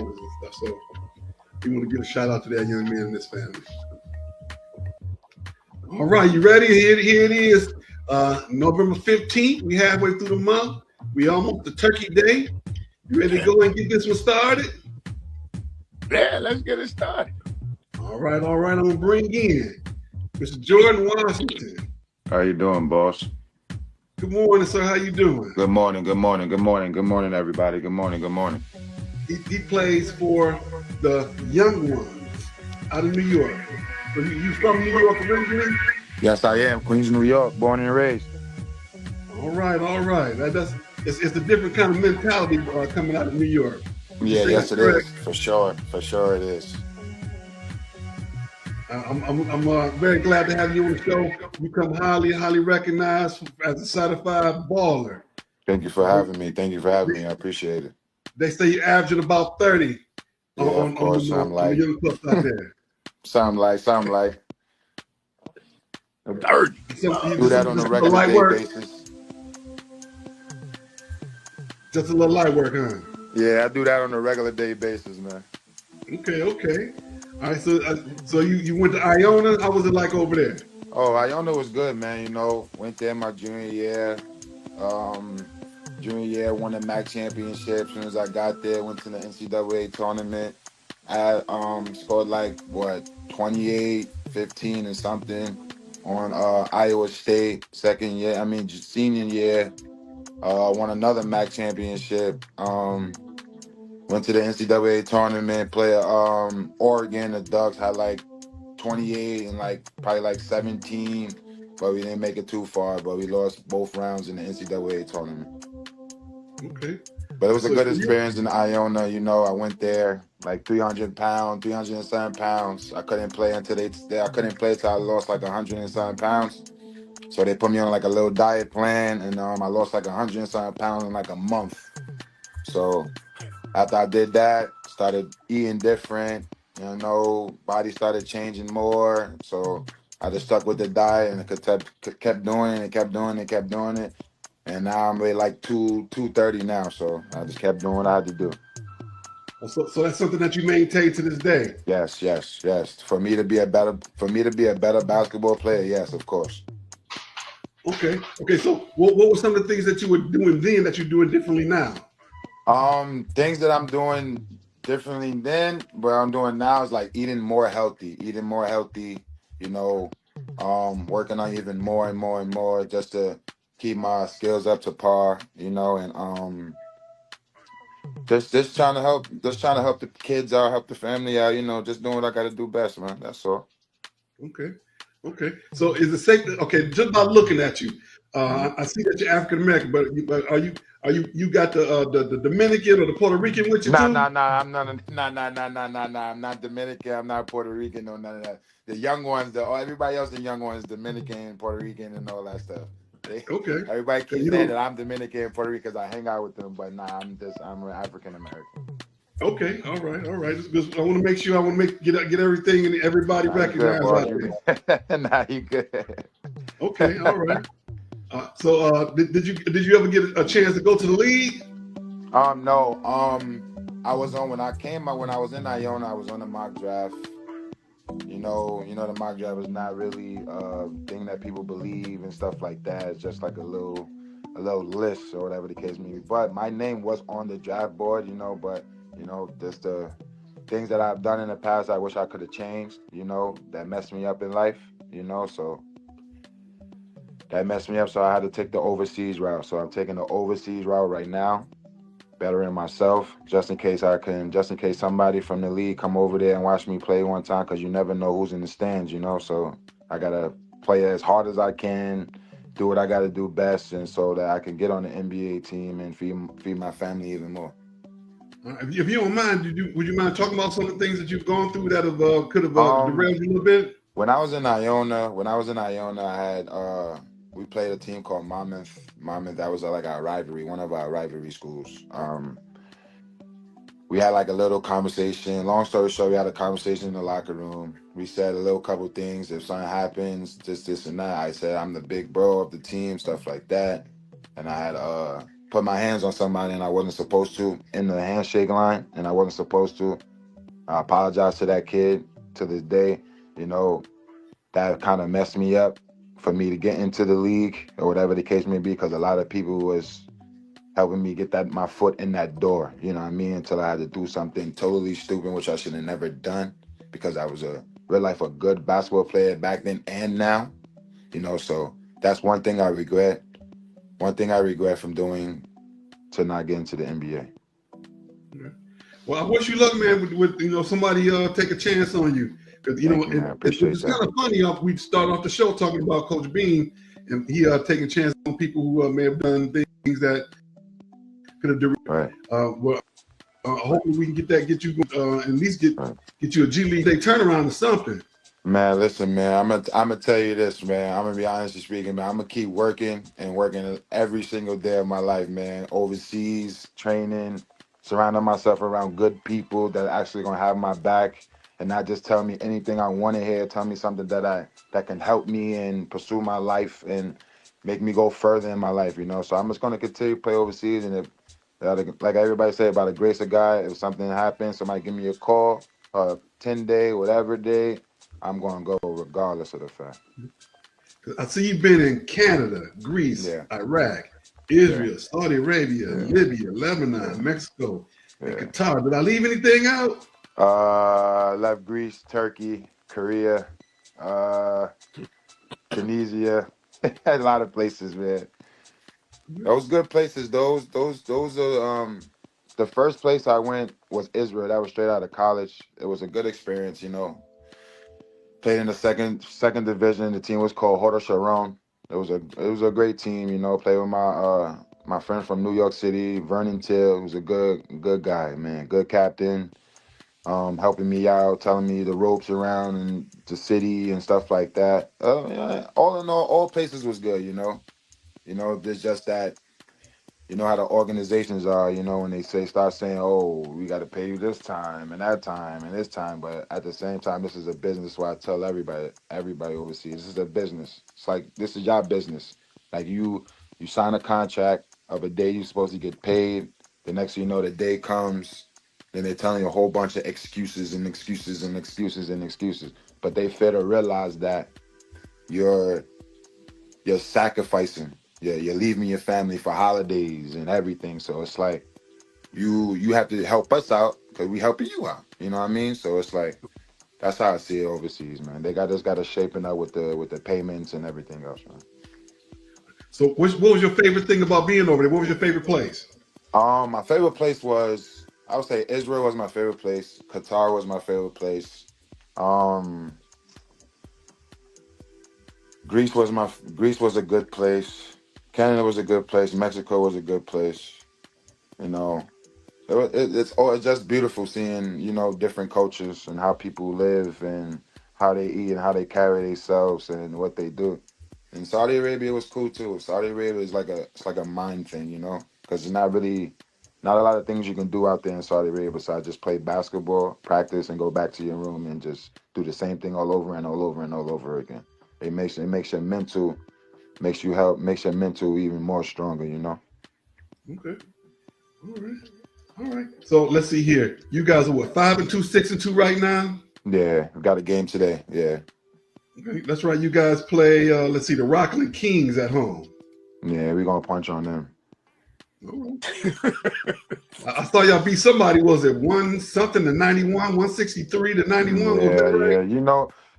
followers and stuff. So we want to give a shout out to that young man and his family. All right, you ready? Here it is. November 15th. We halfway through the month. We almost to Turkey Day. You ready to go and get this one started? Yeah, let's get it started. All right. I'm gonna bring in Mr. Jordan Washington. How you doing, boss? Good morning, sir. How you doing? Good morning, everybody. Good morning. He plays for the young ones out of New York. So you from New York originally? Yes, I am. Queens, New York, born and raised. All right. It's a different kind of mentality coming out of New York. Yeah, yes, it is. For sure it is. I'm very glad to have you on the show. You come highly recognized as a certified baller. Thank you for having me. I appreciate it. They say you're averaging about 30 of course, on the young clubs out there. Sound like. Do that on a regular day basis. Just a little light work, huh? Yeah, I do that on a regular day basis, man. Okay. All right, so you went to Iona. How was it like over there? Oh, Iona was good, man. You know, went there my junior year. Won the MAC championship. As soon as I got there, went to the NCAA tournament. I scored 28, 15 and something on Iowa State senior year. Won another MAC championship. Went to the NCAA tournament, played Oregon. The Ducks had 28 and probably 17, but we didn't make it too far. But we lost both rounds in the NCAA tournament. Okay. But it was a good experience in Iona. You know, I went there 300 pounds, 307 pounds. I couldn't play until I lost 100 and something pounds. So they put me on a little diet plan, and I lost 100 and something pounds in a month. So after I did that, started eating different, body started changing more. So I just stuck with the diet and kept doing it. And now I'm really 230 now. So I just kept doing what I had to do. So that's something that you maintain to this day? Yes. For me to be a better basketball player, yes, of course. Okay. So what were some of the things that you were doing then that you're doing differently now? Things that I'm doing differently then, what I'm doing now is eating more healthy, working on even more and more just to keep my skills up to par, and just trying to help the kids out, help the family out, just doing what I gotta do best, man. That's all. Okay. So is it safe just by looking at you, I see that you're African American, but you got the Dominican or the Puerto Rican with you too? I'm not Dominican. I'm not Puerto Rican. No, none of that. The young ones, everybody else, the young ones, Dominican, Puerto Rican, and all that stuff. Everybody keeps saying that I'm Dominican and Puerto Rican because I hang out with them, but I'm African American. Okay, all right. I want to make sure get everything and everybody recognized out there. Nah, you good. Okay, all right. So did you ever get a chance to go to the league? No. I was on when I was in Iona. I was on the mock draft. The mock draft is not really a thing that people believe and stuff like that. It's just a little list or whatever the case may be. But my name was on the draft board. But just the things that I've done in the past, I wish I could have changed. That messed me up in life. So. That messed me up, so I had to take the overseas route. So I'm taking the overseas route right now, bettering myself, just in case somebody from the league come over there and watch me play one time, because you never know who's in the stands, So I gotta play as hard as I can, do what I gotta do best, and so that I can get on the NBA team and feed my family even more. If you don't mind, would you mind talking about some of the things that you've gone through that could have derailed you a little bit? When I was in Iona, I had we played a team called Monmouth. That was our rivalry, one of our rivalry schools. We had a little conversation. Long story short, we had a conversation in the locker room. We said a couple things. If something happens, this and that. I said I'm the big bro of the team, stuff like that. And I had put my hands on somebody and I wasn't supposed to in the handshake line, and I wasn't supposed to. I apologize to that kid to this day. You know, that kind of messed me up for me to get into the league or whatever the case may be, because a lot of people was helping me get my foot in that door, you know what I mean, until I had to do something totally stupid, which I should have never done, because I was a real life a good basketball player back then and now, you know. So that's one thing I regret. One thing I regret from doing to not get into the NBA. Well, I wish you luck, man, with you know, somebody take a chance on you. Because, you Thank know, you, man. I appreciate it's that. kind of funny. We start off the show talking about Coach Bean, and he taking chances on people who may have done things that could have done. Right. Well, hopefully we can get you at least Right. get you a G League turnaround or something. Man, listen, man. I'm gonna tell you this, man. I'm gonna be honestly speaking, man. I'm gonna keep working and working every single day of my life, man. Overseas training, surrounding myself around good people that are actually gonna have my back and not just tell me anything I want to hear. Tell me something that can help me and pursue my life and make me go further in my life. You know. So I'm just gonna continue to play overseas, and if like everybody said, by the grace of God, if something happens, somebody give me a call, 10-day, whatever day, I'm going to go regardless of the fact. I see you've been in Canada, Greece, Yeah. Iraq, Israel, Saudi Arabia, Libya, Lebanon, Mexico, and Qatar. Did I leave anything out? Left Greece, Turkey, Korea, Tunisia. A lot of places, man. Those good places. Those are the first place I went was Israel. That was straight out of college. It was a good experience, you know. Played in the second division. The team was called Hoda Sharon. It was a great team, you know. Played with my friend from New York City, Vernon Till. He was a good guy, man. Good captain. Helping me out, telling me the ropes around and the city and stuff like that. Yeah, all in all places was good, you know. You know, there's just that. You know how the organizations are, you know, when they start saying, oh, we got to pay you this time and that time and this time. But at the same time, this is a business. Why I tell everybody overseas, this is a business. It's like, this is your business. Like you sign a contract of a day you're supposed to get paid. The next thing you know, the day comes, then they're telling you a whole bunch of excuses and excuses and excuses and excuses. But they fail to realize that you're sacrificing. Yeah, you're leaving your family for holidays and everything. So it's like you have to help us out because we helping you out. You know what I mean? So it's like that's how I see it overseas, man. They got to shape it up with the payments and everything else, man. So what was your favorite thing about being over there? What was your favorite place? My favorite place was, I would say Israel was my favorite place. Qatar was my favorite place. Greece was a good place. Canada was a good place. Mexico was a good place. You know, it's just beautiful seeing, you know, different cultures and how people live and how they eat and how they carry themselves and what they do. And Saudi Arabia was cool too. Saudi Arabia is like a mind thing, you know, because it's not a lot of things you can do out there in Saudi Arabia besides just play basketball, practice, and go back to your room and just do the same thing all over and all over and all over again. It makes your mental even more stronger, you know. Okay. All right. So let's see here. You guys are what, 5-2, 6-2 right now? Yeah, we got a game today. Yeah. Okay, that's right. You guys play. Let's see, the Rockland Kings at home. Yeah, we're gonna punch on them. All right. I saw y'all beat somebody. Was it 1-something to 91, 163 to 91? Yeah, was that right? yeah.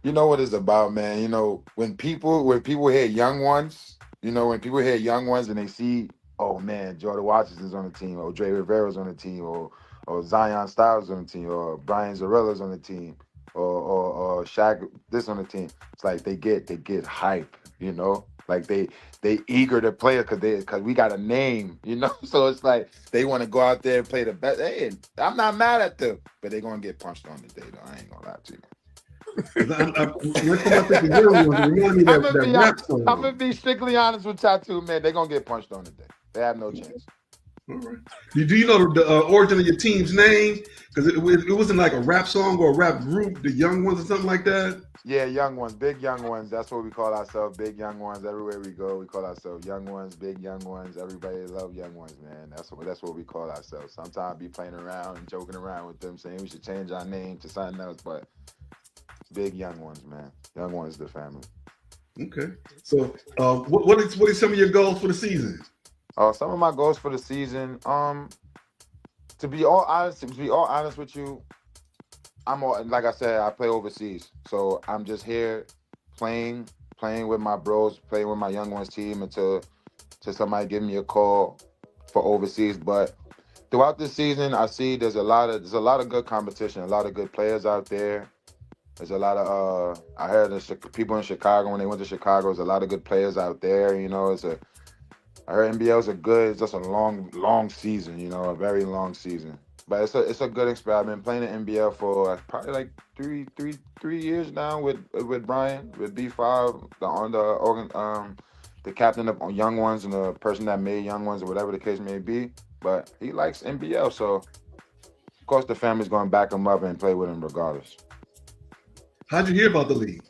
You know what it's about, man. You know, when people hear young ones, you know, when people hear young ones and they see, oh man, Jordan Washington's on the team, or Dre Rivera's on the team, or Zion Styles on the team, or Brian Zarella's on the team, or Shaq this on the team. It's like they get hype, you know, like they eager to play it because we got a name, you know. So it's like they want to go out there and play the best. Hey, I'm not mad at them, but they're gonna get punched on today, though. I ain't gonna lie to you. I'm gonna be strictly honest with y'all too, man. They're gonna get punched on today. They have no chance. All right. Do you know the origin of your team's name? Because it wasn't like a rap song or a rap group, the Young Ones or something like that. Yeah, young ones, big young ones. That's what we call ourselves, big young ones. Everywhere we go, we call ourselves young ones, big young ones. Everybody love young ones, man. That's what we call ourselves. Sometimes be playing around and joking around with them, saying we should change our name to something else, but big young ones, man. Young ones, the family. Okay. So, what is some of your goals for the season? Some of my goals for the season, to be all honest with you, like I said, I play overseas, so I'm just here playing with my bros, playing with my young ones team until somebody give me a call for overseas. But throughout the season, I see there's a lot of good competition, a lot of good players out there. There's a lot of I heard people in Chicago when they went to Chicago. There's a lot of good players out there. You know, I heard NBL is it's just a long season. You know, a very long season. But it's a good experience. I've been playing the NBL for probably like three years now with Brian, with B5, the captain of Young Ones and the person that made Young Ones or whatever the case may be. But he likes NBL, so of course the family's going to back him up and play with him regardless. How'd you hear about the league?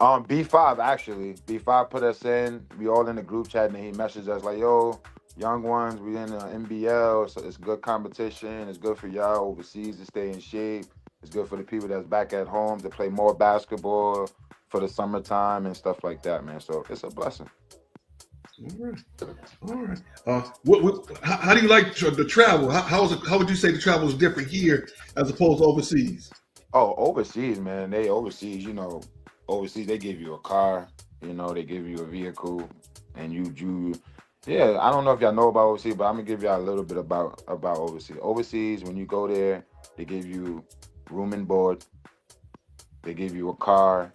B5 actually. B5 put us in. We all in the group chat, and he messaged us like, "Yo, Young Ones, we in the NBL, so it's good competition. It's good for y'all overseas to stay in shape. It's good for the people that's back at home to play more basketball for the summertime and stuff like that, man. So it's a blessing." All right. How do you like the travel? How would you say the travel is different here as opposed to overseas? Oh, overseas, man. Overseas, they give you a car, they give you a vehicle, and yeah, I don't know if y'all know about overseas, but I'm gonna give y'all a little bit about overseas. Overseas, when you go there, they give you room and board. They give you a car.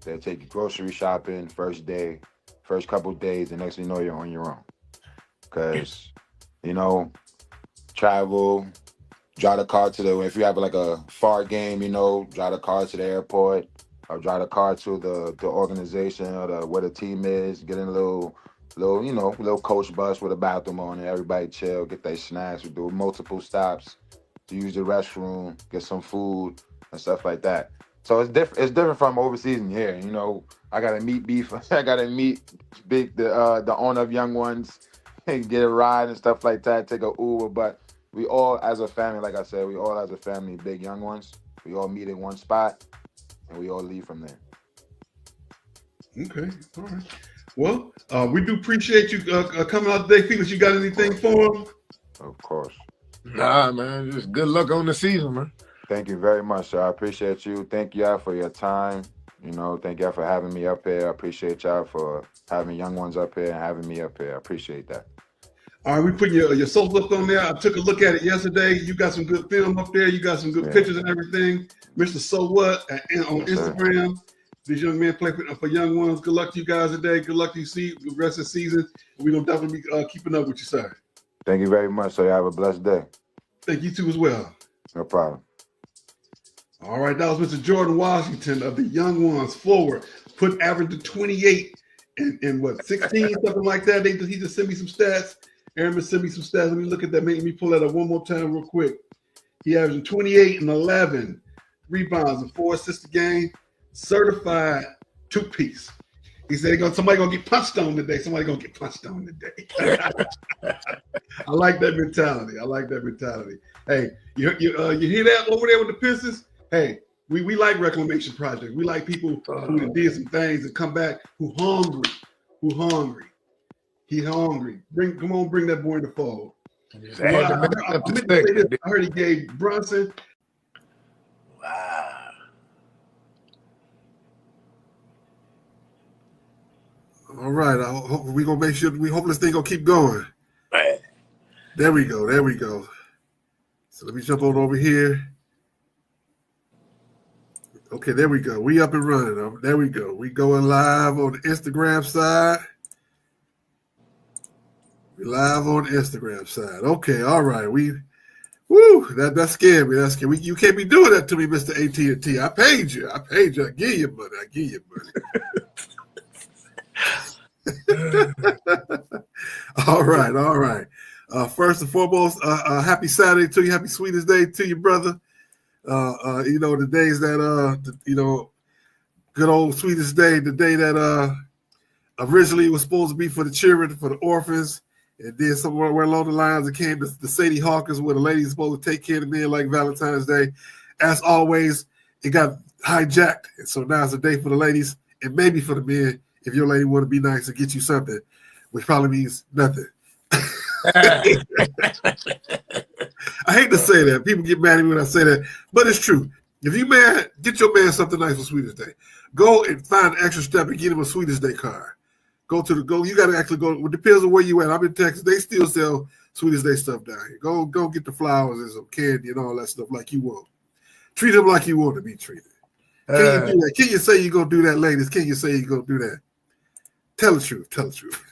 They'll take you grocery shopping first day, first couple of days. The next thing you know, you're on your own. Because, travel, drive the car if you have like a far game, drive the car to the airport or drive the car to the organization or where the team is, get in a little coach bus with a bathroom on it. Everybody chill, get their snacks. We do multiple stops to use the restroom, get some food and stuff like that. So it's different. It's different from overseas and here. I gotta meet I gotta meet the owner of Young Ones, and get a ride and stuff like that. Take a Uber, but we all as a family, like I said, big Young Ones. We all meet in one spot, and we all leave from there. Okay, all right. Well, we do appreciate you coming out today. Felix, you got anything for him? Of course. Nah, man. Just good luck on the season, man. Thank you very much, sir. I appreciate you. Thank y'all for your time. Thank y'all for having me up here. I appreciate y'all for having Young Ones up here and having me up here. I appreciate that. All right, we put your social up on there. I took a look at it yesterday. You got some good film up there. You got some good pictures and everything. Mr. So What on Instagram. These young men play for Young Ones. Good luck to you guys today. Good luck to you the rest of the season. We're going to definitely be keeping up with you, sir. Thank you very much, sir. Have a blessed day. Thank you, too, as well. No problem. All right, that was Mr. Jordan Washington of the Young Ones forward. Put average to 28 and what, 16, something like that. He just sent me some stats. Aaron sent me some stats. Let me look at that. Make me pull that up one more time real quick. He averaged 28 and 11 rebounds and 4 assists a game. Certified two-piece. He said somebody gonna get punched on today. Somebody gonna get punched on today. I like that mentality. Hey, you hear that over there with the Pistons? Hey, we like reclamation projects. We like people who did some things and come back who hungry. He hungry. Bring that boy in the fold. I heard he gave Brunson. Wow. All right. We're gonna make sure we hope this thing gonna keep going. Man. There we go. So let me jump on over here. Okay, there we go. We up and running. There we go. We going live on the Instagram side. We live on the Instagram side. Okay, all right. That scared me. You can't be doing that to me, Mr. AT&T. I paid you. I give you money. All right. First and foremost, happy Saturday to you. Happy Sweetest Day to you, brother. The days that good old Sweetest Day, the day that originally was supposed to be for the children, for the orphans, and then somewhere along the lines it came to the Sadie Hawkins, where the ladies supposed to take care of the men like Valentine's Day. As always, it got hijacked, and so now it's a day for the ladies and maybe for the men if your lady want to be nice and get you something, which probably means nothing. I hate to say that. People get mad at me when I say that, but it's true. If you man, get your man something nice for Sweetest Day. Go and find an extra step and get him a Sweetest Day card. You got to actually go. It depends on where you at. I'm in Texas. They still sell Sweetest Day stuff down here. Go get the flowers and some candy and all that stuff like you want. Treat him like you want to be treated. Can you do that? Can you say you're going to do that, ladies? Can you say you're going to do that? Tell the truth. Tell the truth.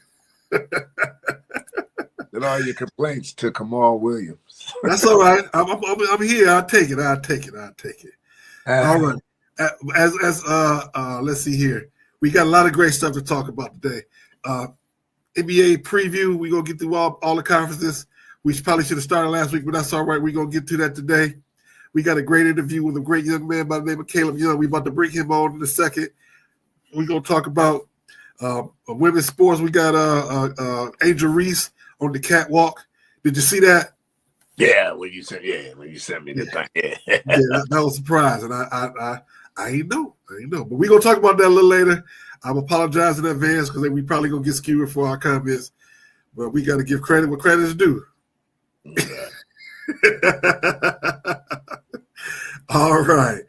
Send all your complaints to Kamau Williams. That's all right. I'm here. I'll take it. All right. Let's see here. We got a lot of great stuff to talk about today. NBA preview. We're going to get through all the conferences. We probably should have started last week, but that's all right. We're going to get to that today. We got a great interview with a great young man by the name of Caleb Young. We're about to bring him on in a second. We're going to talk about women's sports. We got Angel Reese on the catwalk. Did you see that? Yeah, when you sent me the thing. Yeah, that was a surprise, and I ain't know. But we're gonna talk about that a little later. I'm apologizing in advance because we probably gonna get skewered for our comments, but we got to give credit where credit is due. Yeah. All right.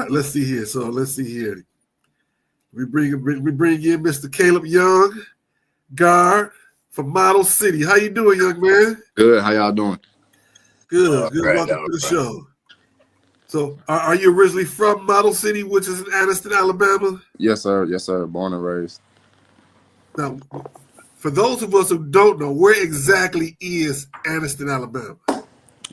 Let's see here. We bring in Mr. Caleb Young, guard from Model City. How you doing, young man? Good. How y'all doing? Good. Welcome to the show. So, are you originally from Model City, which is in Anniston, Alabama? Yes, sir. Born and raised. Now, for those of us who don't know, where exactly is Anniston, Alabama?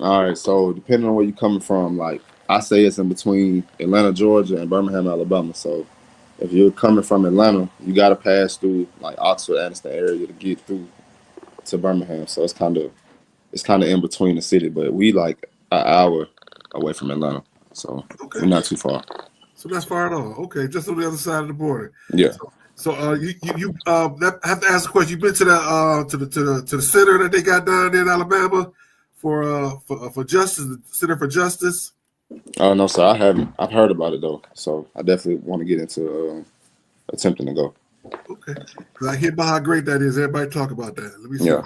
All right. So, depending on where you're coming from, like I say, it's in between Atlanta, Georgia, and Birmingham, Alabama. So, if you're coming from Atlanta, you got to pass through like Oxford, Anniston area to get through to Birmingham. So it's kind of in between the city, but we like an hour away from Atlanta. So We're not too far. So that's far at all. Okay, just on the other side of the border. Yeah. So you have to ask a question. You've been to the center that they got down there in Alabama for justice, the Center for Justice. Oh no, sir, I haven't. I've heard about it though, so I definitely want to get into attempting to go. Okay, because I hear about how great that is. Everybody talk about that. Let me see. Yeah.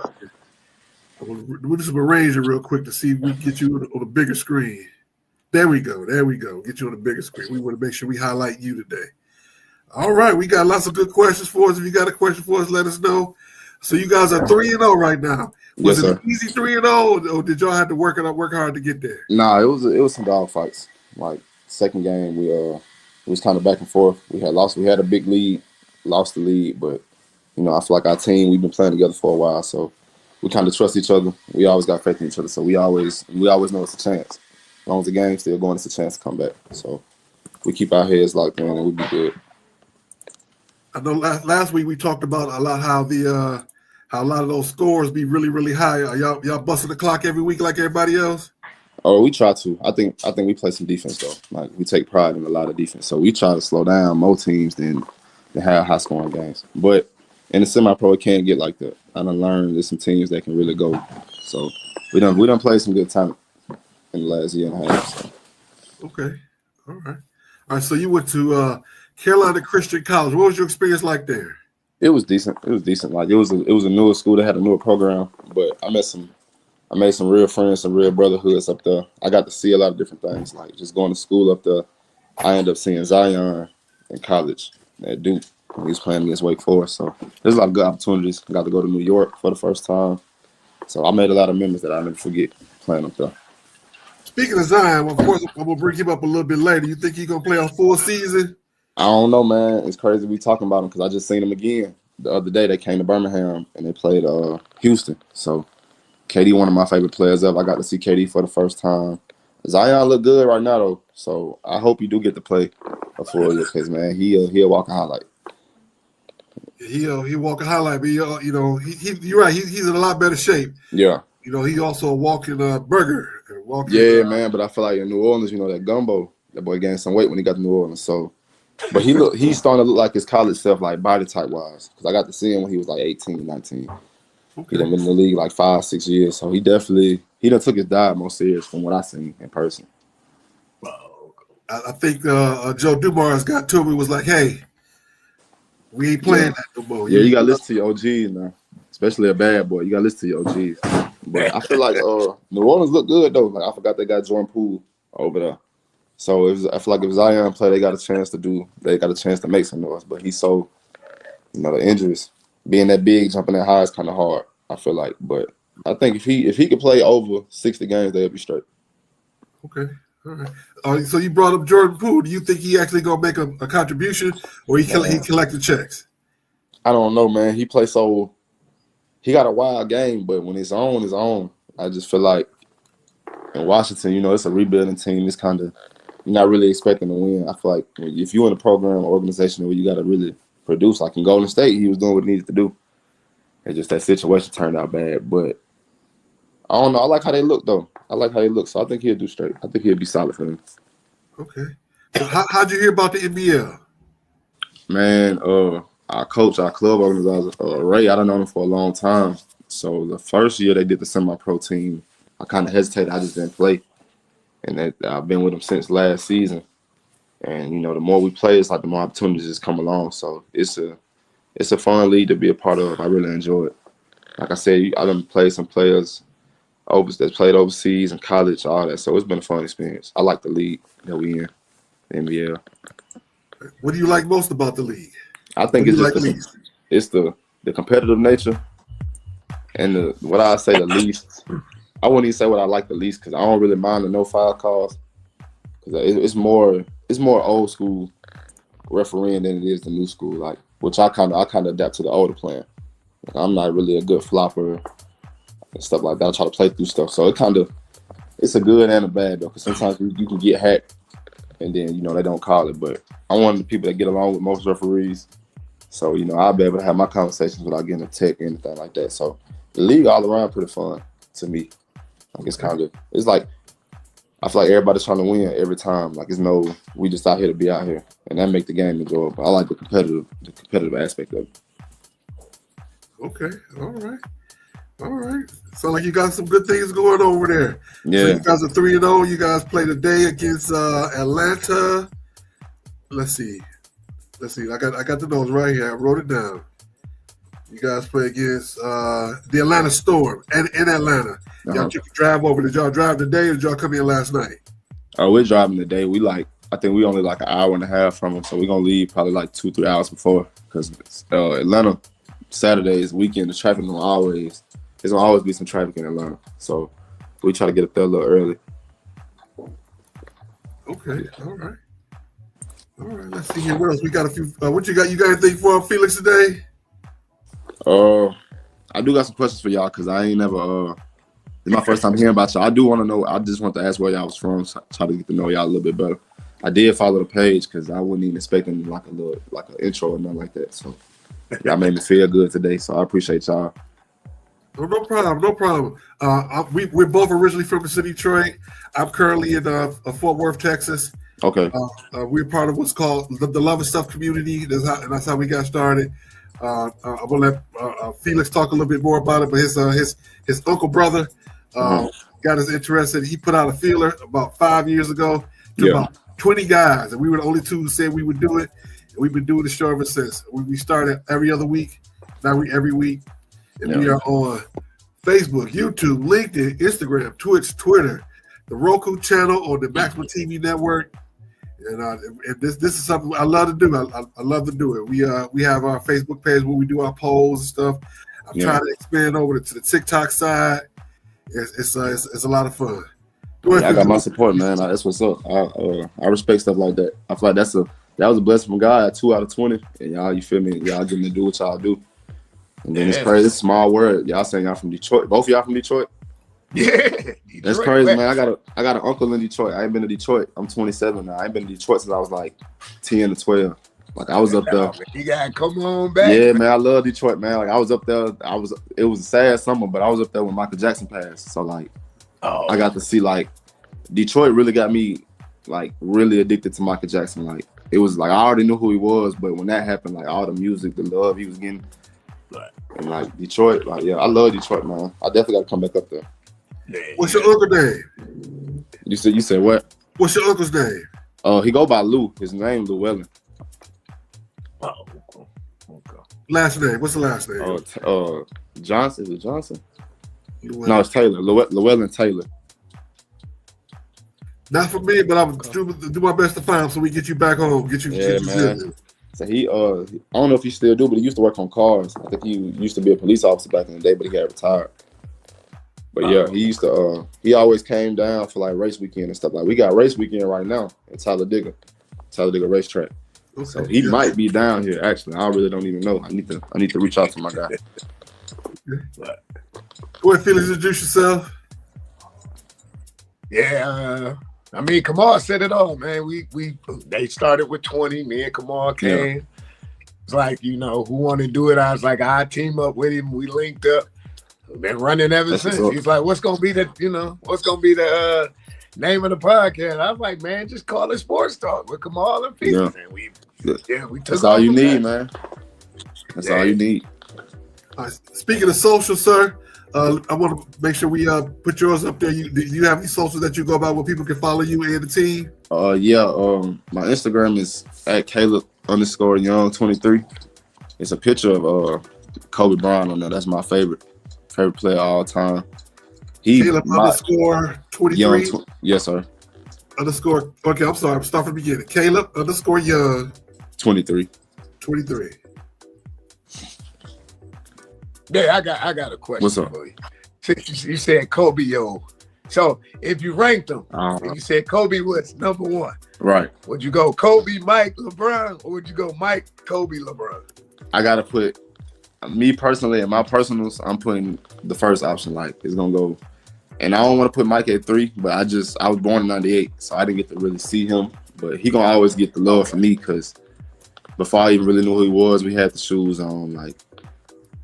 We'll just arrange it real quick to see if we can get you on a bigger screen. There we go. Get you on a bigger screen. We want to make sure we highlight you today. All right, we got lots of good questions for us. If you got a question for us, let us know. So you guys are 3-0 right now. Was Yes, it an easy 3-0, or did y'all have to work hard to get there? Nah, it was some dog fights. Like second game, it was kind of back and forth. We had a big lead, lost the lead, but I feel like our team, we've been playing together for a while, so we kind of trust each other. We always got faith in each other, so we always know it's a chance. As long as the game's still going, it's a chance to come back. So we keep our heads locked in, and we'll be good. I know last week we talked about a lot how a lot of those scores be really, really high. Are y'all busting the clock every week like everybody else? Oh, we try to. I think we play some defense though. Like we take pride in a lot of defense, so we try to slow down more teams than have high scoring games. But in the semi-pro, it can't get like that. I done learned there's some teams that can really go. So we done played some good talent in the last year and a half. So. Okay, all right. So you went to Carolina Christian College. What was your experience like there? It was decent. Like it was a newer school that had a newer program, but I made some real friends, some real brotherhoods up there. I got to see a lot of different things, like just going to school up there. I ended up seeing Zion in college at Duke. He was playing against Wake Forest, so there's a lot of good opportunities. I got to go to New York for the first time, so I made a lot of memories that I'll never forget playing up there. Speaking of Zion, of course, I'm gonna bring him up a little bit later. You think he's gonna play a full season? I don't know, man. It's crazy we talking about him because I just seen him again the other day. They came to Birmingham and they played Houston. So KD, one of my favorite players ever. I got to see KD for the first time. Zion look good right now though, so I hope you do get to play a full year because man, he'll walk a highlight. He walk a highlight, but you're right. He's in a lot better shape. Yeah. He also a walking burger. Yeah, man. But I feel like in New Orleans, that gumbo, that boy gained some weight when he got to New Orleans. So, but he's starting to look like his college self, like body type wise. Because I got to see him when he was like 18, 19. Okay. He done been in the league like 5-6 years. So he done took his diet more serious from what I seen in person. I think Joe Dumars got to me, was like, hey, we ain't playing that no more. Yeah, you got to listen to your OGs now, especially a bad boy. You got to listen to your OGs. But I feel like New Orleans look good, though. Like, I forgot they got Jordan Poole over there. So I feel like if Zion play, they got a chance to make some noise. But he's so, the injuries, being that big, jumping that high is kind of hard, I feel like. But I think if he could play over 60 games, they'll be straight. Okay. All right. So you brought up Jordan Poole. Do you think he actually gonna make a contribution, or he collected checks? I don't know, man. He got a wild game, but when it's on, it's on. I just feel like in Washington, it's a rebuilding team. It's kind of, you're not really expecting to win. I feel like if you're in a program or organization where you got to really produce, like in Golden State, he was doing what he needed to do. It's just that situation turned out bad, but I don't know. I like how they look, though. So I think he'll do straight. I think he'll be solid for them. Okay. So how'd you hear about the NBL? Man, our coach, our club organizer, Ray, I done known him for a long time. So the first year they did the semi-pro team, I kind of hesitated. I just didn't play. And I've been with him since last season. And, the more we play, it's like the more opportunities just come along. So it's a fun league to be a part of. I really enjoy it. Like I said, I done played some players that played overseas and college, all that. So it's been a fun experience. I like the league that we in, the NBL. What do you like most about the league? I think it's the competitive nature and what I say the least. I wouldn't even say what I like the least because I don't really mind the no foul calls because it's more old school refereeing than it is the new school. Like, which I kind of adapt to the older plan. Like, I'm not really a good flopper and stuff like that. I try to play through stuff, so it's a good and a bad though. Because sometimes you can get hacked and then they don't call it. But I'm one of the people that get along with most referees. So, I'll be able to have my conversations without getting a tech or anything like that. So, the league all around pretty fun to me. Like, it's like, I feel like everybody's trying to win every time. Like, we just out here to be out here. And that make the game enjoyable. I like the competitive aspect of it. Okay. All right. Sound like you got some good things going over there. Yeah. So you guys are 3-0. You guys play today against Atlanta. Let's see. I got the notes right here. I wrote it down. You guys play against the Atlanta Storm in Atlanta. Y'all took a drive over. Did y'all drive today or did y'all come in last night? We're driving today. I think we only like an hour and a half from them, so we're gonna leave probably like 2-3 hours before because Atlanta Saturdays weekend the traffic there's gonna always be some traffic in Atlanta, so we try to get up there a little early. Okay, all right. Let's see here. What else? We got a few. What you got? You got anything for Felix today? I do got some questions for y'all because I ain't never. It's my first time hearing about y'all. I do want to know. I just want to ask where y'all was from. Try to get to know y'all a little bit better. I did follow the page because I wasn't even expecting like an intro or nothing like that. So y'all made me feel good today. So I appreciate y'all. No problem. We're both originally from the city of Detroit. I'm currently in Fort Worth, Texas. Okay. We're part of what's called the Love and Stuff community. That's how we got started. I'm gonna let Felix talk a little bit more about it, but his uncle brother got us interested. He put out a feeler about 5 years ago to about 20 guys, and we were the only two who said we would do it. And we've been doing the show ever since. We started every other week, now every week, and we are on Facebook, YouTube, LinkedIn, Instagram, Twitch, Twitter, the Roku channel on the Maximum TV network. And this is something I love to do. I love to do it. We have our Facebook page where we do our polls and stuff. I'm trying to expand over to the TikTok side. It's a lot of fun. I got my support, man. That's what's up. I respect stuff like that. I feel like that was a blessing from God. 2 out of 20, and y'all, you feel me? Y'all getting to do what y'all do. And then it's crazy. It's a small world. Y'all saying y'all from Detroit. Both of y'all from Detroit? Yeah. That's crazy, man. I got an uncle in Detroit. I ain't been to Detroit. I'm 27 now. I ain't been to Detroit since I was like 10 to 12. Like I was up there. You gotta come on back. Yeah, man, I love Detroit, man. Like I was up there. It was a sad summer, but I was up there when Michael Jackson passed. So like, I got to see like Detroit really got me like really addicted to Michael Jackson. Like it was like I already knew who he was, but when that happened, like all the music, the love he was getting, and like Detroit, like yeah, I love Detroit, man. I definitely got to come back up there. Yeah, What's your uncle name? You said what? What's your uncle's name? He go by Lou. His name Llewellyn. Oh, okay. Last name. What's the last name? Johnson. Is it Johnson? Llewellyn. No, it's Taylor. Llewellyn Taylor. Not for me, but I'm do my best to find him so we get you back home. Get you man. in. So he I don't know if he still do, but he used to work on cars. I think he used to be a police officer back in the day, but he got retired. But yeah, he used to he always came down for like race weekend and stuff. Like we got race weekend right now in Talladega racetrack. Okay. So he might be down here actually. I really don't even know. I need to reach out to my guy. Go ahead, Felix, introduce yourself. Yeah, I mean, Kamau said it all, man. They started with 20. Me and Kamau came. Yeah. It's like, who want to do it? I was like, I team up with him. We linked up. Been running ever since. He's like, what's gonna be the name of the podcast? I was like, man, just call it Sports Talk with Kamau and Felix. And we took. That's all you need, man. That's all you need. Speaking of social, sir, I want to make sure we put yours up there. Do you have any socials that you go about where people can follow you and the team? My Instagram is at Caleb_Young23. It's a picture of Kobe Bryant on there. That's my favorite player of all time. Caleb _23. Yes, sir. Okay, I'm sorry. I'm starting from the beginning. Caleb _Young 23. Yeah, I got a question. What's up? For you. Since you said Kobe, so if you ranked them, you said Kobe was number one. Right. Would you go Kobe, Mike, LeBron, or would you go Mike, Kobe, LeBron? I gotta put me personally in my personals. I'm putting the first option. Like it's gonna go, and I don't want to put Mike at 3, but I was born in '98, so I didn't get to really see him. But he gonna always get the love from me because before I even really knew who he was, we had the shoes on. Like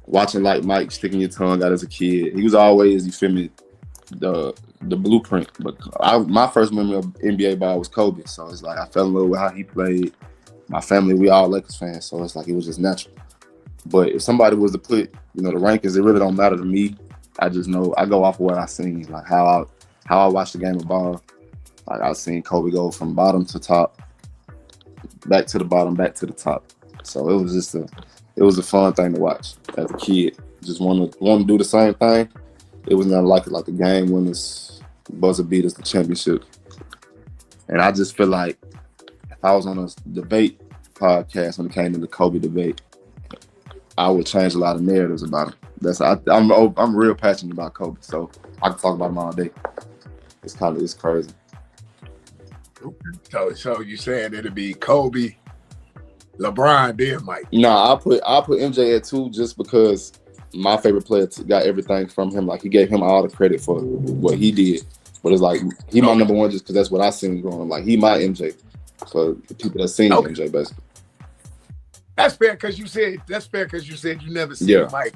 watching like Mike sticking your tongue out as a kid, he was always, you feel me, the blueprint. But my first memory of NBA ball was Kobe, so it's like I fell in love with how he played. My family, we all Lakers fans, so it's like it was just natural. But if somebody was to put, the rankings, it really don't matter to me. I just know I go off of what I seen, like how I watched the game of ball. Like I seen Kobe go from bottom to top, back to the bottom, back to the top. So it was a fun thing to watch as a kid. Just want to do the same thing. It was not like a game winners, buzzer beaters, the championship. And I just feel like if I was on a debate podcast when it came to the Kobe debate, I would change a lot of narratives about him. I'm real passionate about Kobe, so I can talk about him all day. It's crazy. So you saying it'd be Kobe, LeBron, then Mike? No, I'll put MJ at 2 just because my favorite player got everything from him. Like he gave him all the credit for what he did, but it's like he my number one just because that's what I seen growing up. Like he my MJ for the people that seen MJ basically. That's fair because you said you never seen Mike.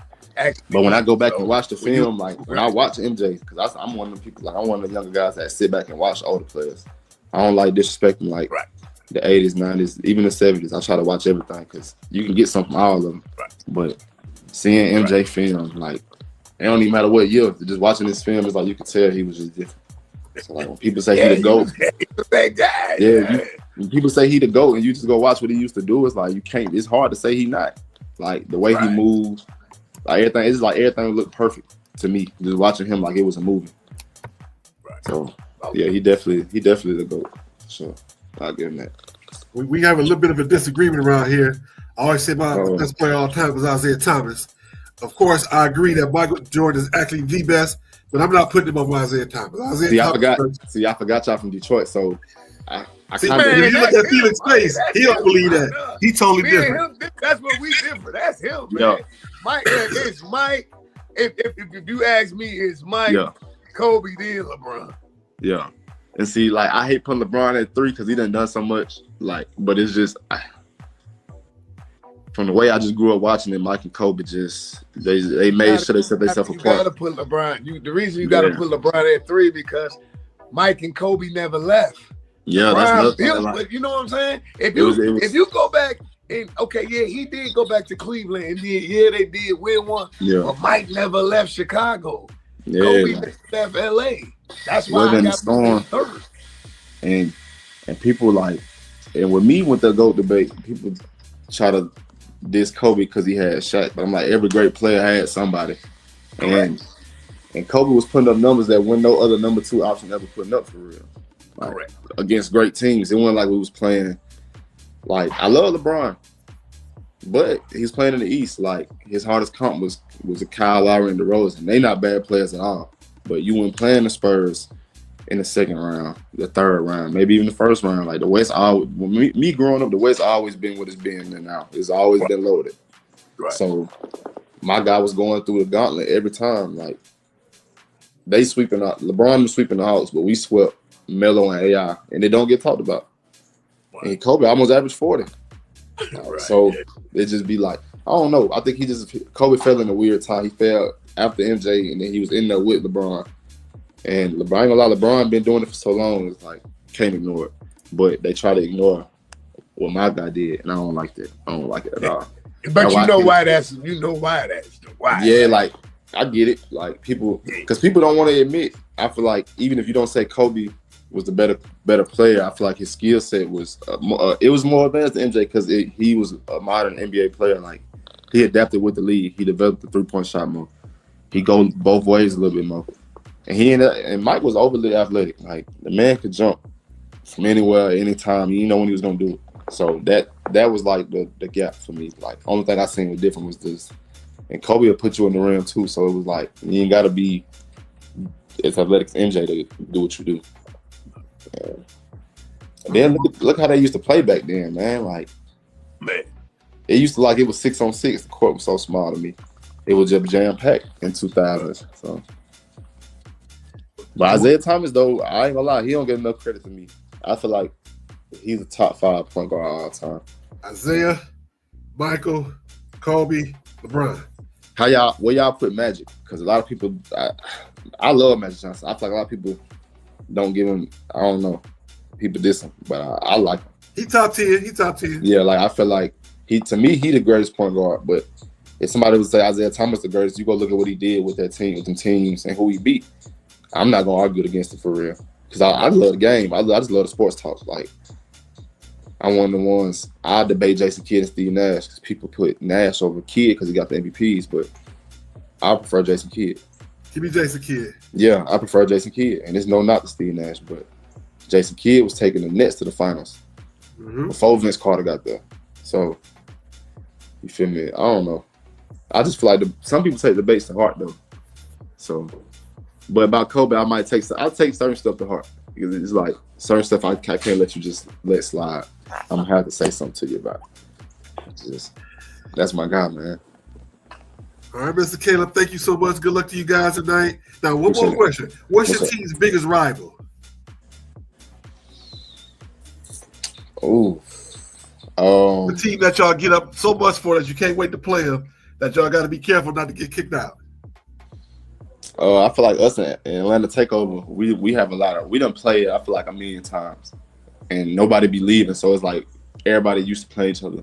But when I go back and watch the film, like when I watch MJ, because I'm one of the people, like I'm one of the younger guys that sit back and watch older players. I don't like disrespecting like the 80s, 90s, even the 70s. I try to watch everything because you can get something from all of them. Right. But seeing MJ film, like it don't even matter what year. Just watching this film is like you can tell he was just different. So like when people say he the GOAT, when people say he the GOAT and you just go watch what he used to do, it's like you can't. It's hard to say he not. Like the way he moves, like everything. It's like everything looked perfect to me. Just watching him like it was a movie. Right. So yeah, he definitely the GOAT. So I'll give him that. We have a little bit of a disagreement around here. I always say my best player all the time was Isaiah Thomas. Of course, I agree that Michael Jordan is actually the best, but I'm not putting him over Isaiah Thomas. I forgot y'all from Detroit, so I if you look at Felix's face, he don't believe that. He totally different. That's what we different. That's him, man. Mike, it's Mike. If you ask me, it's Mike, Kobe, then LeBron. Yeah. And see, like I hate putting LeBron at 3 because he done so much. Like, but it's just from the way I just grew up watching it, Mike and Kobe just they made sure they set themselves apart. You gotta put LeBron. The reason you gotta put LeBron at 3 because Mike and Kobe never left. Yeah, LeBron that's another thing. built, but you know what I'm saying? If you go back and he did go back to Cleveland and they did win one. Yeah. But Mike never left Chicago. Yeah, Kobe left LA. That's why I got third. And people like, and with me with the GOAT debate, people try to diss Kobe because he had Shaq, but I'm like, every great player had somebody. And Kobe was putting up numbers that when no other number 2 option ever putting up for real. Like, against great teams. It wasn't like we was playing. Like, I love LeBron, but he's playing in the East. Like, his hardest comp was a Kyle Lowry and DeRozan. They not bad players at all. But you went playing the Spurs in the second round, the third round, maybe even the first round. Like, the West always, me growing up, the West always been what it's been now. It's always been loaded. Right. So my guy was going through the gauntlet every time. Like, they sweeping out. LeBron was sweeping the house, but we swept Melo and AI, and they don't get talked about. Wow. And Kobe almost averaged 40. Right. So it just be like, I don't know. I think Kobe fell in a weird time. He fell after MJ, and then he was in there with LeBron. And LeBron, ain't gonna lie, LeBron been doing it for so long, it's like, can't ignore it. But they try to ignore what my guy did, and I don't like that. I don't like it at all. But you know why that's why. Yeah, like, I get it. Like, people, because people don't want to admit. I feel like even if you don't say Kobe was the better player, I feel like his skill set was it was more advanced than MJ because he was a modern NBA player. Like, he adapted with the league. He developed the 3-point shot more. He go both ways a little bit more. And Mike was overly athletic. Like, the man could jump from anywhere, anytime. You know when he was gonna do it. So that was like the gap for me. Like, only thing I seen was different was this. And Kobe will put you in the rim too. So it was like, you ain't gotta be as athletic as MJ to do what you do. And then look how they used to play back then, man. Like, it used to like it was 6-on-6. The court was so small to me. It was just jam packed in 2000s. So, but Isaiah Thomas, though, I ain't gonna lie, he don't get enough credit to me. I feel like he's a top 5 point guard all time. Isaiah, Michael, Kobe, LeBron. Where y'all put Magic? Because a lot of people, I love Magic Johnson. I feel like a lot of people don't give him. I don't know. People diss him, but I like him. He top 10. Yeah, like, I feel like to me, he the greatest point guard. But if somebody would say Isaiah Thomas the greatest, you go look at what he did with that team, with them teams, and who he beat. I'm not gonna argue against it for real, because I love the game. I just love the sports talk. Like, I'm one of the ones. I debate Jason Kidd and Steve Nash because people put Nash over Kidd because he got the MVPs, but I prefer Jason Kidd. Give me Jason Kidd. Yeah, I prefer Jason Kidd, and it's no knock to Steve Nash, but Jason Kidd was taking the Nets to the finals before Vince Carter got there. So, you feel me? I don't know. I just feel like some people take debates to heart though. So, but about Kobe, I'll take certain stuff to heart because it's like certain stuff I can't let you just let slide. I'm gonna have to say something to you about it. That's my guy, man. All right, Mr. Caleb, thank you so much. Good luck to you guys tonight. Now, one more question. What's your team's biggest rival? Oh, the team that y'all get up so much for that you can't wait to play them, that y'all got to be careful not to get kicked out. I feel like us in Atlanta Takeover, we have a lot of, we done played, I feel like, 1,000,000 times, and nobody be leaving, so it's like everybody used to play each other.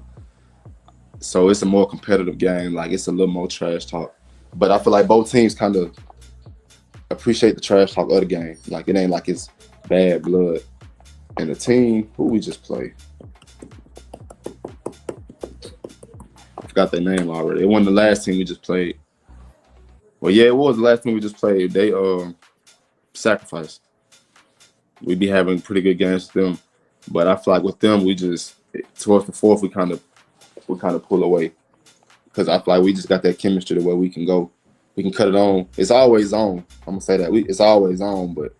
So it's a more competitive game, like it's a little more trash talk. But I feel like both teams kind of appreciate the trash talk of the game. Like, it ain't like it's bad blood. And the team, who we just played? I forgot their name already. It wasn't the last team we just played. Well, yeah, it was the last team we just played. They sacrificed. We be having pretty good games with them. But I feel like with them, we just, towards the fourth, we kind of pull away. Because I feel like we just got that chemistry to where we can go. We can cut it on. It's always on. I'm going to say that. It's always on, but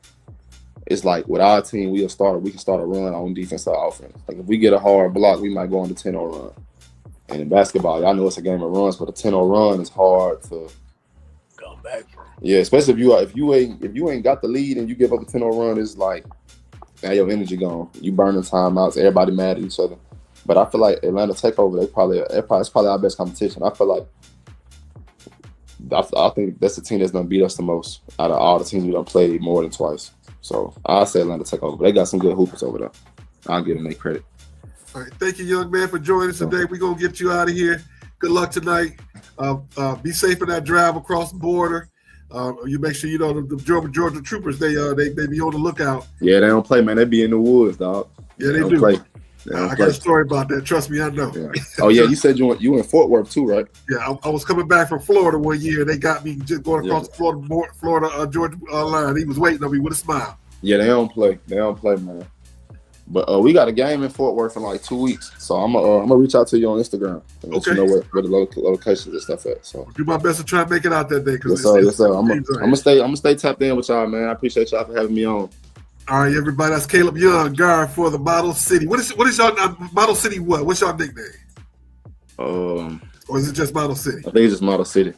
it's like with our team, we can start a run on defense or offense. Like, if we get a hard block, we might go on the 10-0 run. And in basketball, y'all know it's a game of runs, but a 10-0 run is hard to come back from. Yeah, especially if you ain't got the lead and you give up a 10-0 run, it's like, now your energy gone. You burning timeouts, everybody mad at each other. But I feel like Atlanta Takeover, it's probably our best competition. I feel like I think that's the team that's gonna beat us the most out of all the teams we done played more than twice. So I'll say Atlanta Takeover. They got some good hoopers over there. I'll give them their credit. All right, thank you, young man, for joining us today. We're gonna get you out of here. Good luck tonight. Be safe in that drive across the border. You make sure you know the Georgia troopers. They be on the lookout. Yeah, they don't play, man. They be in the woods, dog. Yeah, they don't do. Play. I got a story about that. Trust me, I know. Yeah. Oh yeah, you said you in Fort Worth too, right? Yeah, I was coming back from Florida one year. They got me just going across the Florida Georgia line. He was waiting on me with a smile. Yeah, they don't play. They don't play, man. But we got a game in Fort Worth in like 2 weeks, so I'm gonna reach out to you on Instagram and let you know where the locations and stuff at. So I'll do my best to try and make it out that day. Yes, sir. I'm gonna stay tapped in with y'all, man. I appreciate y'all for having me on. All right, everybody. That's Caleb Young, guard for the Model City. What is y'all Model City? What's y'all nickname? Or is it just Model City? I think it's just Model City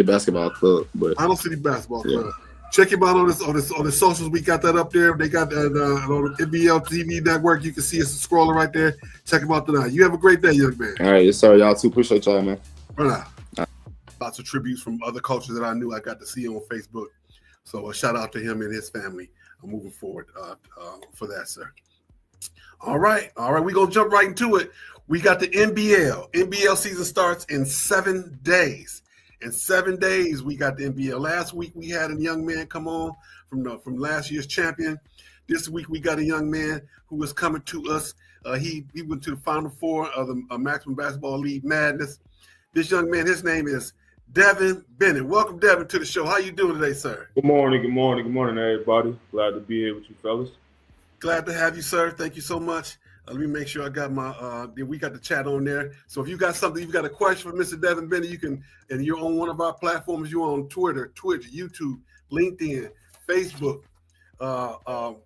Basketball Club. But Model City Basketball Club. Check him out on the socials. We got that up there. They got on the NBL TV network. You can see us scrolling right there. Check him out tonight. You have a great day, young man. All right, yes, sir. Y'all too. Appreciate y'all, man. Right now. Lots of tributes from other cultures that I knew. I got to see on Facebook. So a shout out to him and his family. I'm moving forward for that, sir. All right. We're going to jump right into it. We got the NBL. NBL season starts in 7 days. In 7 days, we got the NBL. Last week, we had a young man come on from last year's champion. This week, we got a young man who is coming to us. He went to the Final Four of the Maximum Basketball League Madness. This young man, his name is Devin Bennett. Welcome, Devin, to the show. How you doing today, sir? Good morning, everybody. Glad to be here with you fellas. Glad to have you, sir. Thank you so much. Let me make sure I got my we got the chat on there. So if you got something, you've got a question for Mr. Devin Bennett, you can, and you're on one of our platforms, you're on Twitter, Twitch, YouTube, LinkedIn, Facebook.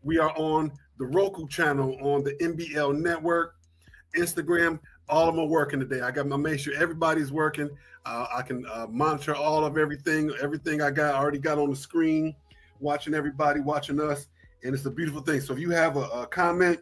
We are on the Roku channel on the NBL network, Instagram. All of them are working today. I make sure everybody's working. I can monitor all of everything I already got on the screen, watching everybody, watching us, and it's a beautiful thing. So if you have a comment,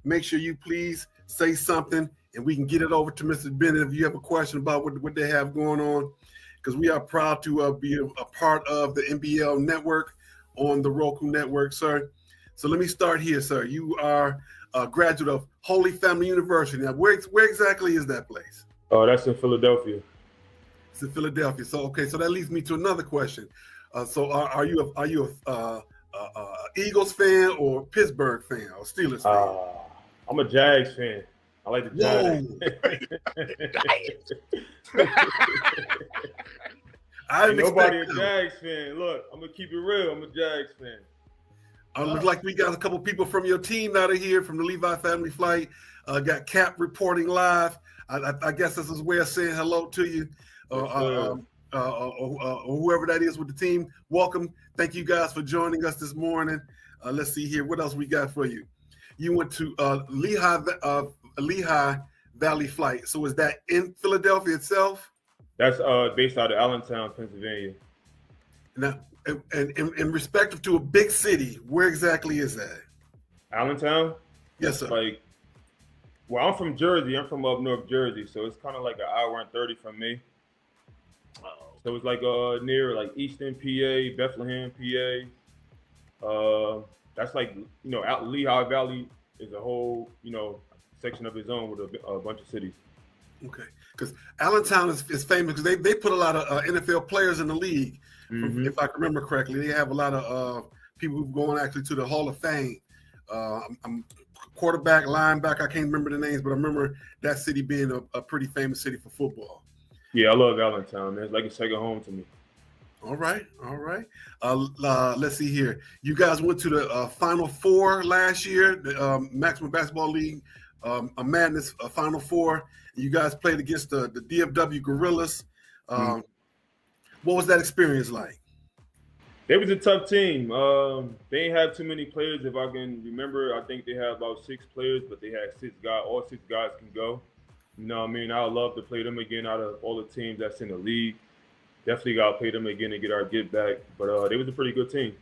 make sure you please say something, and we can get it over to Mr. Bennett if you have a question about what they have going on, because we are proud to be a part of the NBL network on the Roku network, sir. So let me start here, sir. You are a graduate of Holy Family University. Now, where exactly is that place? Oh, that's in Philadelphia. It's in Philadelphia. So, okay, so that leads me to another question. So are you a Eagles fan or Pittsburgh fan or Steelers fan? I'm a Jags fan. I like the Jags. Ain't nobody a Jags fan. Look, I'm gonna keep it real. I'm a Jags fan. Looks like we got a couple people from your team out of here from the Levi Family Flight. Got Cap reporting live. I guess this is a way of saying hello to you. Whoever that is with the team, welcome. Thank you guys for joining us this morning. Let's see here. What else we got for you? You went to Lehigh Valley Flight. So is that in Philadelphia itself? That's based out of Allentown, Pennsylvania. Now, and in respect to a big city, where exactly is that? Allentown? Yes, sir. Well, I'm from Jersey. I'm from up North Jersey, so it's kind of like an hour and 30 from me. So it's like near like Eastern PA, Bethlehem, PA. That's like, out Lehigh Valley is a whole, section of its own with a bunch of cities. Okay, because Allentown is famous because they put a lot of NFL players in the league. Mm-hmm. If I can remember correctly, they have a lot of people who've gone actually to the Hall of Fame. I'm quarterback, linebacker. I can't remember the names, but I remember that city being a pretty famous city for football. Yeah, I love Allentown, man. It's like a second home to me. All right. Let's see here. You guys went to the Final Four last year, the Maximum Basketball League, a Madness Final Four. You guys played against the DFW Gorillas. What was that experience like? They was a tough team. They didn't have too many players. If I can remember, I think they had about 6 players, but they had 6 guys. All 6 guys can go. You know what I mean? I would love to play them again out of all the teams that's in the league. Definitely got to play them again and get our get back. But they was a pretty good team.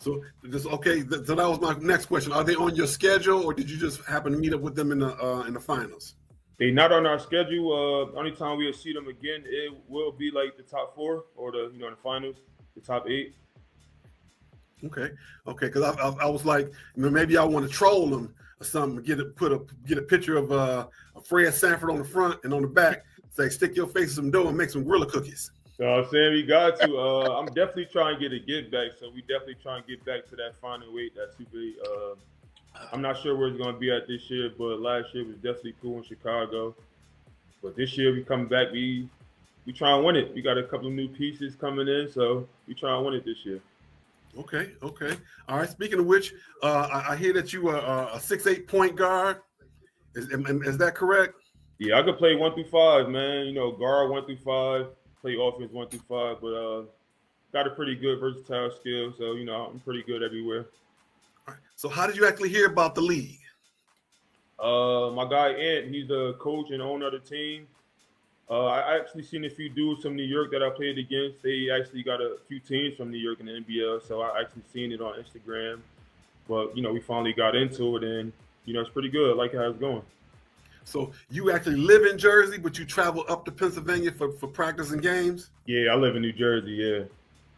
So just okay. So that was my next question. Are they on your schedule, or did you just happen to meet up with them in the finals? They not on our schedule. Only time we'll see them again, it will be like the top four or the finals, the top 8. Okay, because I was like, maybe I want to troll them or something. Get a picture of Fred Sanford on the front and on the back. Say, stick your face in some dough and make some gorilla cookies. So I'm saying we got to. I'm definitely trying to get a get back. So we definitely trying to get back to that final weight, that Super 8. I'm not sure where it's going to be at this year, but last year was definitely cool in Chicago. But this year we come back, we try and win it. We got a couple of new pieces coming in, so we try and win it this year. Okay. All right. Speaking of which, I hear that you are a 6'8" point guard. Is that correct? Yeah, I could play 1 through 5, man. Guard 1 through 5, play offense 1 through 5, but got a pretty good versatile skill. So I'm pretty good everywhere. All right. So how did you actually hear about the league? My guy Ant, he's the coach and owner of the team. I actually seen a few dudes from New York that I played against. They actually got a few teams from New York in the NBL, so I actually seen it on Instagram. But we finally got into it, and it's pretty good. I like how it's going. So you actually live in Jersey, but you travel up to Pennsylvania for practice and games? Yeah, I live in New Jersey. Yeah.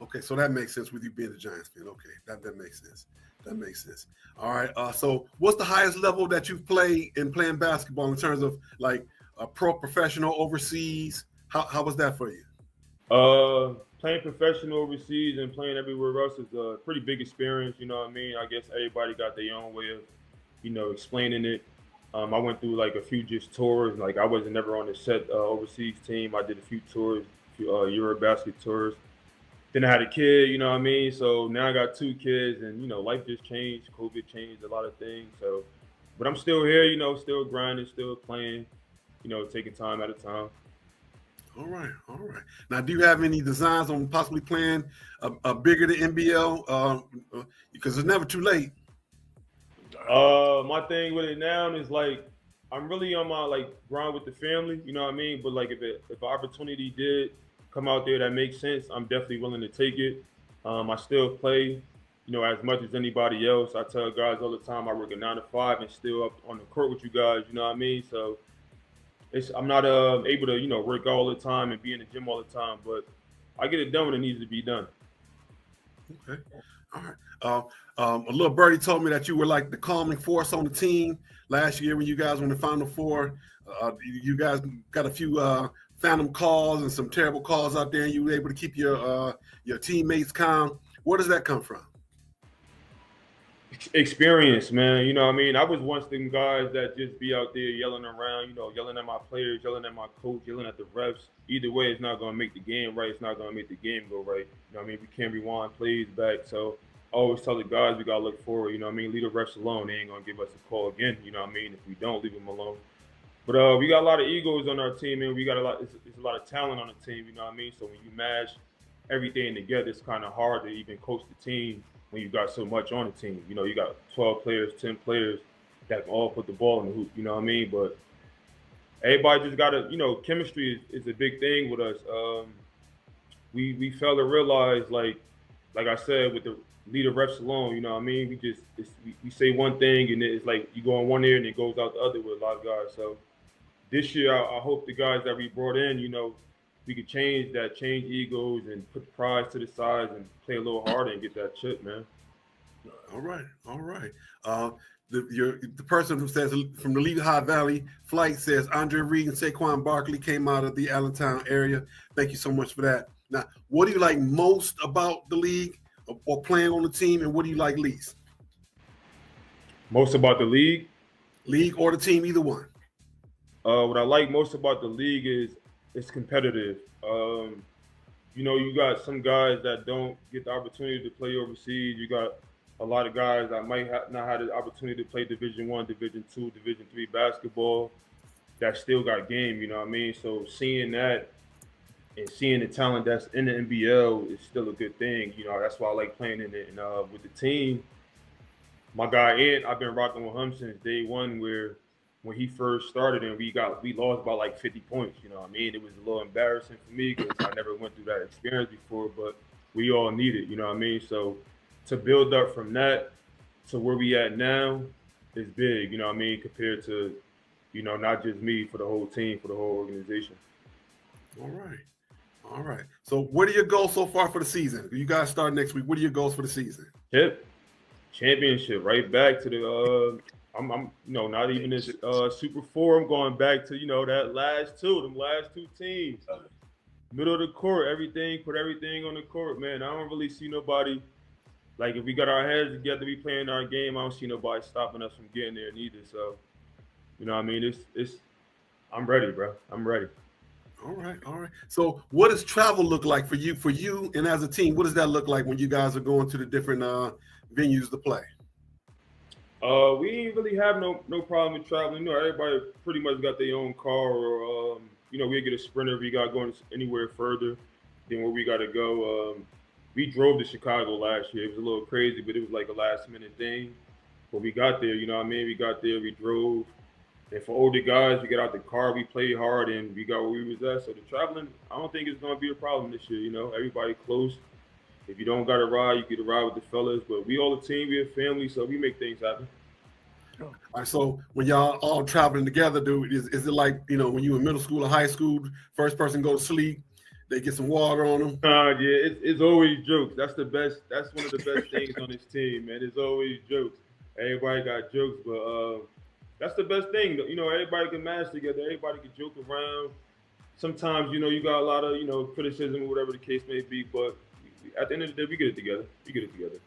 Okay, so that makes sense with you being a Giants fan. Okay, that makes sense. That makes sense. All right. So what's the highest level that you've played in playing basketball in terms of like a professional overseas? How was that for you? Playing professional overseas and playing everywhere else is a pretty big experience. You know what I mean? I guess everybody got their own way of, explaining it. I went through like a few just tours. Like I wasn't never on the set overseas team. I did a few tours, a few Eurobasket tours. Then I had a kid, you know what I mean? So now I got 2 kids, and life just changed. COVID changed a lot of things. So, but I'm still here, still grinding, still playing, taking time at a time. All right. Now, do you have any designs on possibly playing a bigger than NBL? Because it's never too late. My thing with it now is like I'm really on my grind with the family, you know what I mean? But like if an opportunity did come out there that makes sense, I'm definitely willing to take it. I still play, as much as anybody else. I tell guys all the time I work a 9 to 5 and still up on the court with you guys, you know what I mean? So I'm not able to work all the time and be in the gym all the time, but I get it done when it needs to be done. Okay. All right. A little birdie told me that you were like the calming force on the team last year when you guys were in the Final Four. You guys got a few phantom calls and some terrible calls out there, and you were able to keep your teammates calm. Where does that come from? Experience, man. You know what I mean? I was once them guys that just be out there yelling around, yelling at my players, yelling at my coach, yelling at the refs. Either way, it's not going to make the game right. It's not going to make the game go right. You know what I mean? We can't rewind plays back. So I always tell the guys we got to look forward. You know what I mean? Leave the refs alone. They ain't going to give us a call again. You know what I mean? If we don't, leave them alone. But we got a lot of egos on our team, and we got it's a lot of talent on the team. You know what I mean? So when you mash everything together, it's kind of hard to even coach the team when you got so much on the team. You got 12 players, 10 players that can all put the ball in the hoop, you know what I mean? But everybody just got to, chemistry is a big thing with us. We fail to realize, like I said, with the leader refs alone, you know what I mean? We say one thing, and it's like you go in one ear and it goes out the other with a lot of guys. So this year, I hope the guys that we brought in, we could change egos and put pride to the side and play a little harder and get that chip, man. All right. The person who says from the Lehigh Valley flight says Andre Reed and Saquon Barkley came out of the Allentown area. Thank you so much for that. Now, what do you like most about the league or playing on the team, and what do you like least? Most about the league? League or the team, either one. What I like most about the league is it's competitive. You got some guys that don't get the opportunity to play overseas. You got a lot of guys that might not have the opportunity to play Division I, Division II, Division III basketball that still got game, you know what I mean? So seeing that and seeing the talent that's in the NBL is still a good thing. That's why I like playing in it. And with the team, my guy Ant, I've been rocking with him since day one, where when he first started and we lost by like 50 points, you know what I mean? It was a little embarrassing for me because I never went through that experience before, but we all need it, you know what I mean? So to build up from that to where we at now is big. You know what I mean? Compared to, not just me, for the whole team, for the whole organization. All right. All right. So what are your goals so far for the season? You guys start next week. What are your goals for the season? Championship, right back to the I'm not even this Super Four. I'm going back to, them last two teams. Middle of the court, put everything on the court, man. I don't really see nobody, like, if we got our heads together, we playing our game, I don't see nobody stopping us from getting there neither. So, you know what I mean? I'm ready, bro. I'm ready. All right, all right. So what does travel look like for you and as a team? What does that look like when you guys are going to the different venues to play? We ain't really have no problem with traveling. Everybody pretty much got their own car, or we get a Sprinter if we got going anywhere further than where we got to go. We drove to Chicago last year. It was a little crazy, but it was like a last minute thing. But we got there, you know what I mean? We got there, we drove. And for older guys, we got out the car, we played hard, and we got where we was at. So the traveling, I don't think it's going to be a problem this year. Everybody close. If you don't got a ride, you get a ride with the fellas. But we all a team, we a family, so we make things happen. All right, so when y'all all traveling together, dude, is it like, when you in middle school or high school, first person go to sleep, they get some water on them? Yeah, it's always jokes. That's the best. That's one of the best things on this team, man. It's always jokes. Everybody got jokes, but that's the best thing. Everybody can match together. Everybody can joke around. Sometimes, you got a lot of, criticism or whatever the case may be, but at the end of the day, we get it together.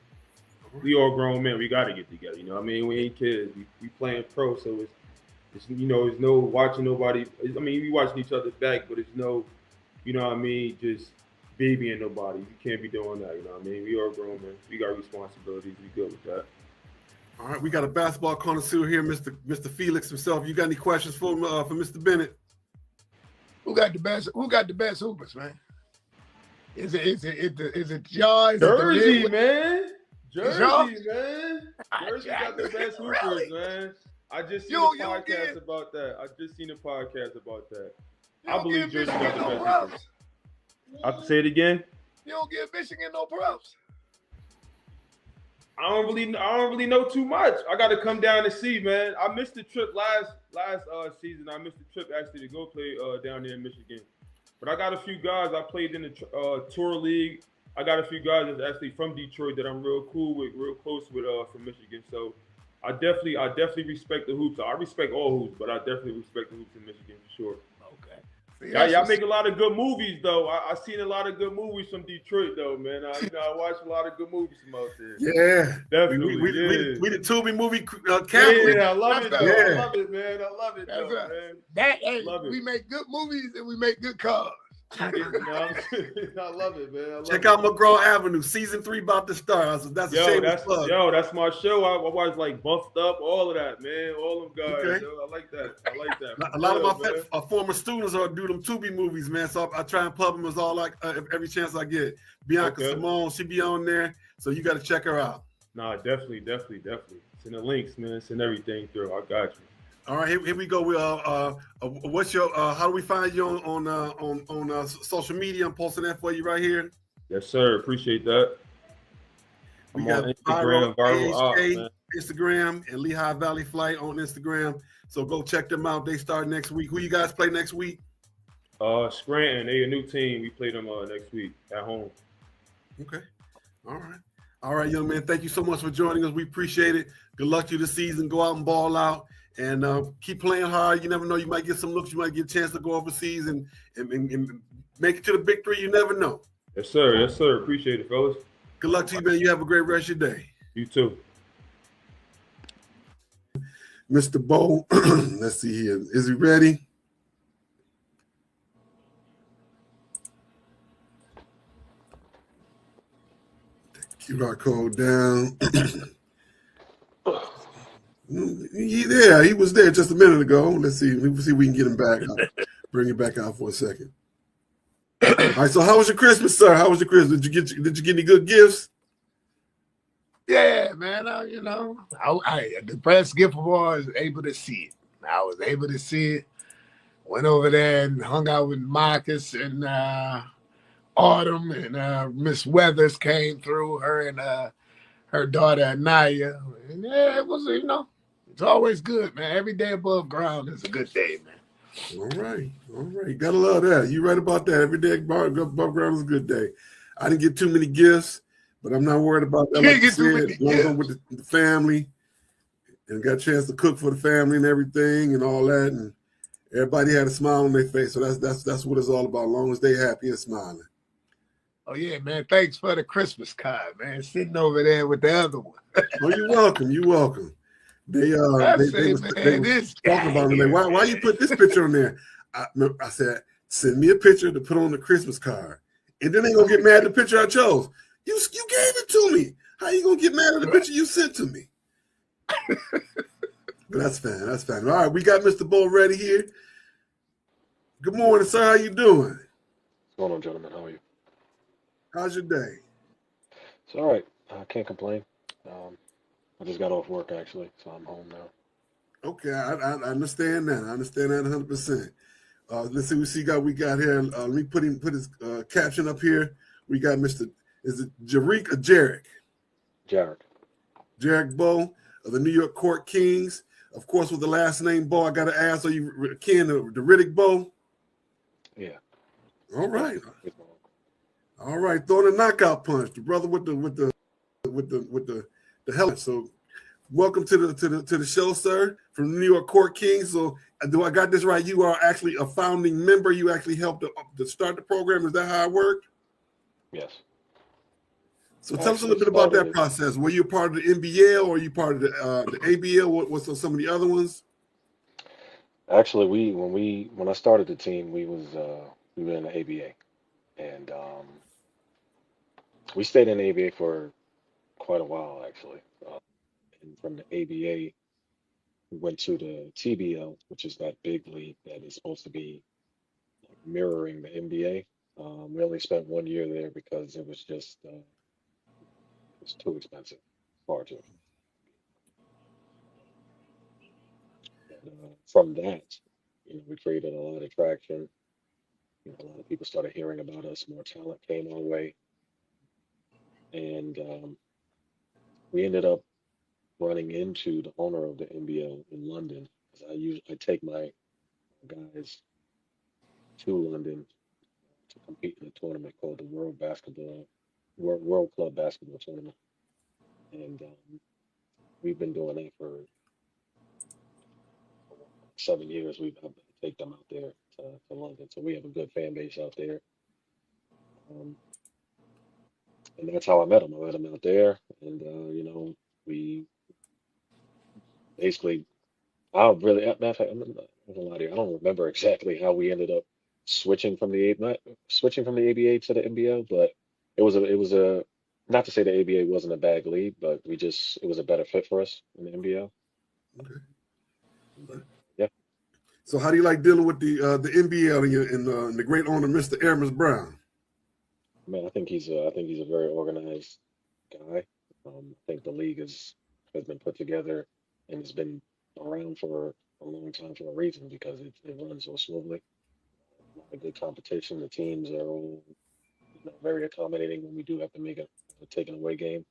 We all grown men. We got to get together. You know what I mean? We ain't kids. We playing pro, so it's no watching nobody. I mean, we watching each other back, but it's no, just babying nobody. You can't be doing that. You know what I mean? We are grown men. We got responsibilities. We good with that. All right, we got a basketball connoisseur here, Mr. Felix himself. You got any questions for Mr. Bennett? Who got the best hoopers, man? Is it John? Jersey, man. Jersey got the best hoopers, really? Man. I just seen a podcast about that. I believe Jersey got the best hoopers. I have to say it again. You don't give Michigan no props. I don't really know too much. I got to come down and see, man. I missed the trip last season. I missed the trip actually to go play down there in Michigan. But I got a few guys. I played in the tour league. I got a few guys that's actually from Detroit that I'm real cool with, real close with from Michigan. So I definitely respect the hoops. I respect all hoops, but I definitely respect the hoops in Michigan for sure. Okay. Y'all make a lot of good movies, though. I seen a lot of good movies from Detroit, though, man. I watched a lot of good movies from out there. Yeah, definitely. We the Tubi movie camp. Yeah, I love it, though. I love it, man. I love it, though, man. We make good movies and we make good cars. I love it, man. Check out McGraw Avenue, season 3 about to start. That's plug. That's my show. I watch like Buffed Up, all of that, man. All them guys. Okay. Yo, I like that. A lot of my former students are do them Tubi movies, man. So I try and pub them as all every chance I get. Bianca Simone, she be on there, so you got to check her out. Nah, definitely. Send the links, man. Send everything through. I got you. All right, here we go. What's your? How do we find you on social media? I'm posting that for you right here. Yes, sir. Appreciate that. We got Instagram, Instagram, and Lehigh Valley Flight on Instagram. So go check them out. They start next week. Who you guys play next week? Scranton. They a new team. We play them next week at home. Okay. All right, young man. Thank you so much for joining us. We appreciate it. Good luck to you this season. Go out and ball out. And keep playing hard. You never know. You might get some looks. You might get a chance to go overseas and make it to the big 3. You never know. Yes, sir. Appreciate it, fellas. Good luck to you, man. You have a great rest of your day. You too. Mr. Bo, let's see here. Is he ready? QR code down. He was there just a minute ago. Let's see if we can get him back. I'll bring him back out for a second. All right. So, how was your Christmas, sir? How was your Christmas? Did you get any good gifts? Yeah, man. The best gift of all is able to see it. I was able to see it. Went over there and hung out with Marcus and Autumn, and Miss Weathers came through. Her and her daughter Anaya. And yeah, it was, it's always good, man. Every day above ground is a good day, man. All right. Gotta love that. You right about that. Every day above ground is a good day. I didn't get too many gifts, but I'm not worried about that. You Like didn't you get too said, many as long as I'm with the family and got a chance to cook for the family and everything and all that, and everybody had a smile on their face. So that's what it's all about. As long as they happy and smiling. Oh yeah, man. Thanks for the Christmas card, man. Sitting over there with the other one. Oh, you're welcome. You're welcome. They I they say, was man, this talking guy about me like, here, why you put this picture on there? I said, send me a picture to put on the Christmas card, and then they gonna get mad at the picture I chose. You gave it to me. How you gonna get mad at the picture you sent to me? But that's fine. That's fine. All right, we got Mr. Bo ready here. Good morning, sir. How you doing? What's going on, gentlemen? How are you? How's your day? It's all right. I can't complain. I just got off work actually, so I'm home now. Okay, I understand that. I understand that 100%. Let's see what we got here. Let me put his caption up here. We got Mr. Is it Jarek or Jarek? Jared. Jarek Bow of the New York Court Kings. Of course, with the last name Bow, I got to ask, are you kin to the Riddick Bow? Yeah. All right. All right. Throwing a knockout punch. The brother with the helmet. So welcome to the show, sir, from the New York Court Kings. So do I got this right? You are actually a founding member. You actually helped to start the program. Is that how it worked? Yes. So tell us a little bit about that process. Were you part of the NBL or were you part of the ABL? What was some of the other ones? Actually, when I started the team, we were in the ABA, and we stayed in the ABA for quite a while actually. And from the ABA, we went to the TBL, which is that big league that is supposed to be mirroring the NBA. We only spent 1 year there because it was just it's too expensive, far too. But, from that, we created a lot of traction. A lot of people started hearing about us. More talent came our way, and we ended up running into the owner of the NBL in London. Because I take my guys to London to compete in a tournament called the World Club Basketball Tournament, and we've been doing that for 7 years. We've had to take them out there to London, so we have a good fan base out there. Um, and that's how I met him. I met him out there, and we basically. I really, matter of fact, I'm not gonna lie to you. I don't remember exactly how we ended up not switching from the ABA to the NBL, but it was a not to say the ABA wasn't a bad league, but it was a better fit for us in the NBL. Okay. And, yeah, So how do you like dealing with the NBL and the great owner, Mr. Aramis Brown? man, I think he's a very organized guy. I think the league has been put together and has been around for a long time for a reason because it runs so smoothly. A lot of good competition. The teams are all very accommodating when we do have to make a take an away game,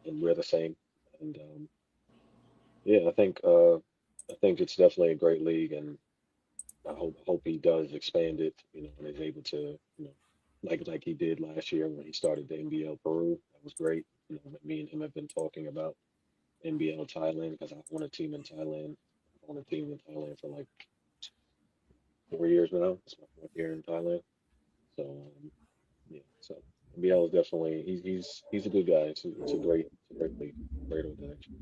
and we're the same. And yeah, I think it's definitely a great league, and I hope he does expand it, and is able to, like he did last year when he started the NBL Peru. That was great. Me and him have been talking about NBL Thailand because I own a team in Thailand. I own a team in Thailand for like 4 years now. It's my 4th year in Thailand. So yeah, so NBL is definitely he's a good guy. It's a great league, great organization.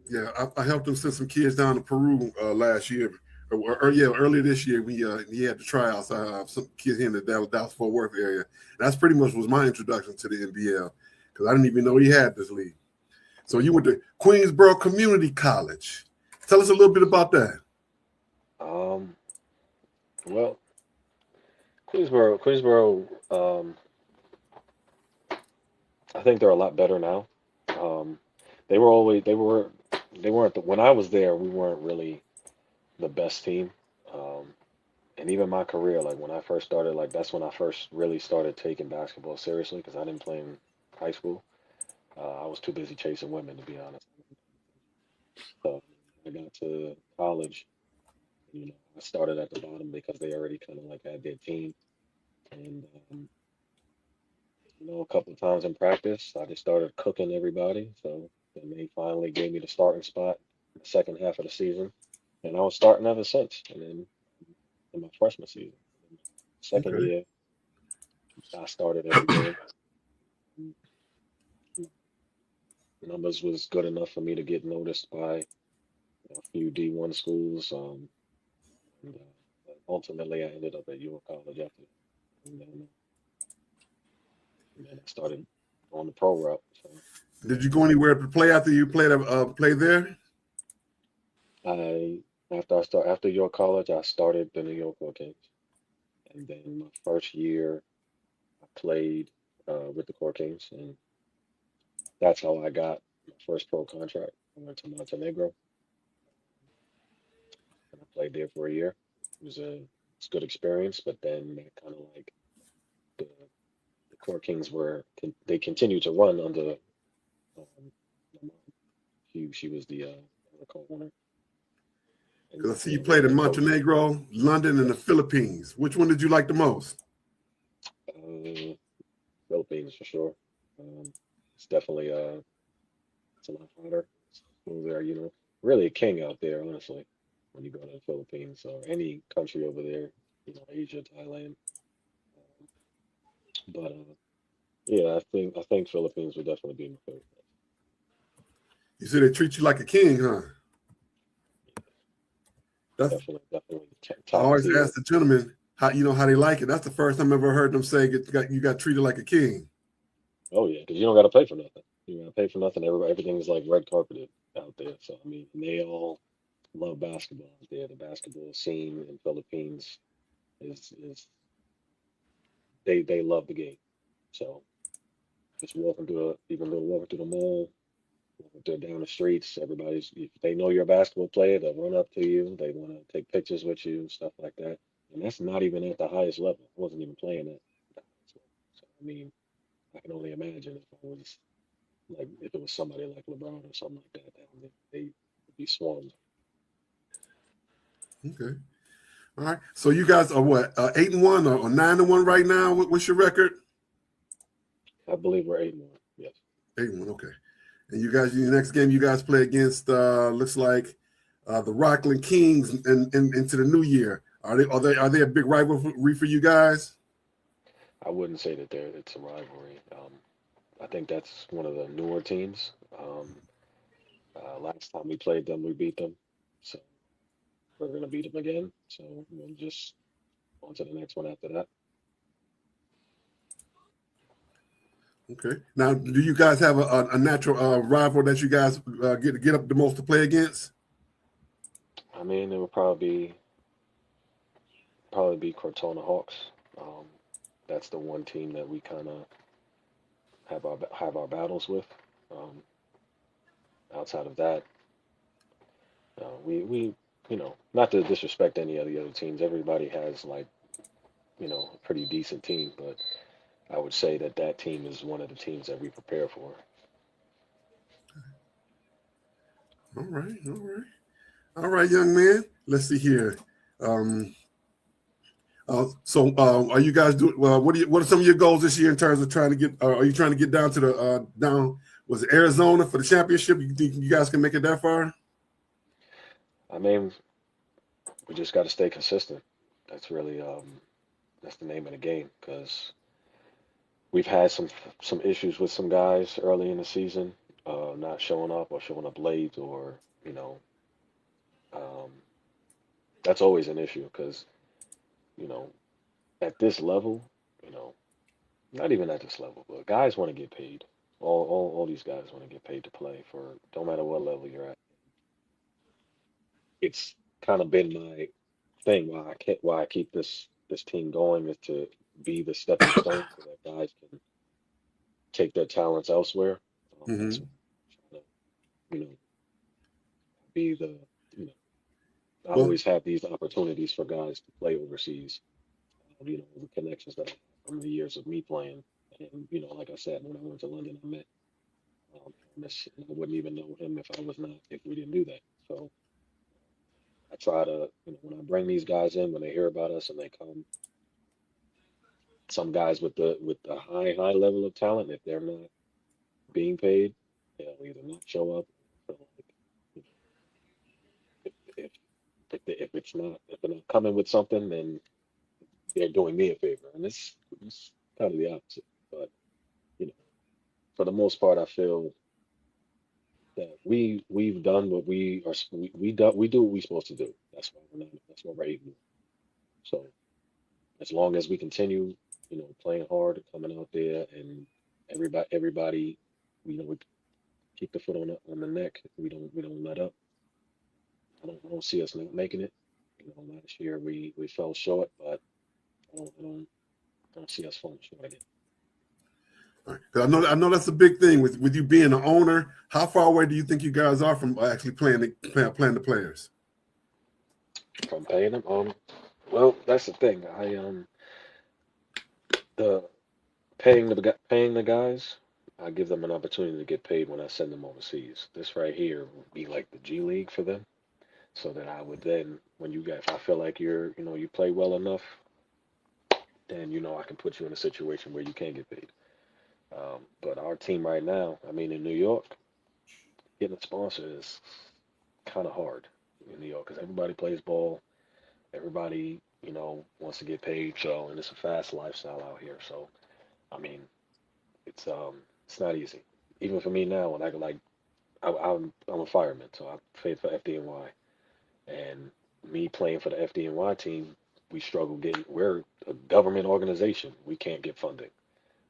Yeah, I helped him send some kids down to Peru last year, or yeah, earlier this year. He had the tryouts. Some kids here in the Dallas Fort Worth area. That's pretty much was my introduction to the NBL because I didn't even know he had this league. So you went to Queensboro Community College. Tell us a little bit about that. Well, Queensboro. I think they're a lot better now. Um, they weren't when I was there. We weren't really the best team. Um, and even my career, like when I first started, like that's when I first really started taking basketball seriously because I didn't play in high school. I was too busy chasing women, to be honest. So I got to college. I started at the bottom because they already kind of like had their team, and a couple of times in practice, I just started cooking everybody. So then they finally gave me the starting spot in the second half of the season, and I was starting ever since. And then in my freshman season, in my second Okay. year, I started every game. And numbers was good enough for me to get noticed by a few D1 schools. And but ultimately, I ended up at York College after that. And then I started on the pro route. So Did you go anywhere to play after you play there? I after York College, I started the New York Kings, and then my first year I played with the Core Kings, and that's how I got my first pro contract. I went to Montenegro, and I played there for a year. It's a good experience, but then that kind of like the Core Kings they continued to run under my mom. She was the owner, and Because I see you you know we played in had coached. Montenegro, London, and Yeah, the Philippines. Which one did you like the most? uh, Philippines for sure. It's definitely it's a lot harder. Over there, really a king out there, honestly, when you go to the Philippines or any country over there, Asia, Thailand. Um, but yeah, I think Philippines would definitely be my favorite. You said they treat you like a king, huh? That's Definitely I top always tier. ask the gentlemen how they like it. That's the first time I ever heard them say you got treated like a king. Oh yeah, because you don't got to pay for nothing. You don't got to pay for nothing. Everything's like red carpeted out there. So I mean, and they all love basketball out there. The basketball scene in Philippines is they love the game. So just even though walking through the mall, walking down the streets, if they know you're a basketball player, they'll run up to you. They want to take pictures with you, stuff like that. And that's not even at the highest level. I wasn't even playing at the highest level. So I mean, I can only imagine if it was somebody like LeBron or something like that, they would be swarmed. Okay, all right. So you guys are what 8-1 or 9-1 right now? What's your record? I believe we're 8-1. Yes. 8-1. Okay. And you guys, your next game, you guys play against looks like the Rockland Kings and into the new year. Are they a big rivalry for you guys? I wouldn't say that it's a rivalry. I think that's one of the newer teams. Last time we played them, we beat them. So we're gonna beat them again. So we'll just on to the next one after that. Okay. Now, do you guys have a natural rival that you guys get up the most to play against? I mean, it would probably be Cortona Hawks. Um, that's the one team that we kind of have our battles with. Um, Outside of that, we not to disrespect any of the other teams. Everybody has like a pretty decent team, but I would say that team is one of the teams that we prepare for. All right, all right, young man. Let's see here. Um, are you guys doing? What are some of your goals this year in terms of trying to get? Are you trying to get down to the down? Was it Arizona for the championship? You think you guys can make it that far? I mean, we just got to stay consistent. That's really that's the name of the game because we've had some issues with some guys early in the season, not showing up or showing up late, or um, that's always an issue because you know at this level, you know, not even at this level, but guys want to get paid. All these guys want to get paid to play for no matter what level you're at. It's kind of been my thing why I keep this team going is to be the stepping stone so that guys can take their talents elsewhere. That's Mm-hmm. why I'm trying to be you know I Well, always have these opportunities for guys to play overseas. The connections that I have from the years of me playing, and like I said, when I went to London, I met I wouldn't even know him if we didn't do that. So I try to, when I bring these guys in, when they hear about us and they come, some guys with the high level of talent, if they're not being paid, they'll either not show up. Or like, if if they're not coming with something, then they're doing me a favor, and it's kind of the opposite. But you know, for the most part, I feel that we've done what we do what we're supposed to do. That's why we're able. So as long as we continue, playing hard, coming out there, and everybody, we keep the foot on the neck. We don't let up. I don't see us not making it. Last year we fell short, but I don't see us falling short again. All right. 'Cause I know that's a big thing with you being an owner. How far away do you think you guys are from actually playing the players? From paying them, well, that's the thing. The paying the guys, I give them an opportunity to get paid when I send them overseas. This right here would be like the G League for them, so that I would then, if I feel like you play well enough, then I can put you in a situation where you can get paid. But our team right now, I mean, in New York, getting a sponsor is kind of hard in New York because everybody plays ball, everybody wants to get paid. So, and it's a fast lifestyle out here. So, I mean, it's not easy. Even for me now, when I'm a fireman, so I paid for FDNY, and me playing for the FDNY team, we're a government organization. We can't get funding.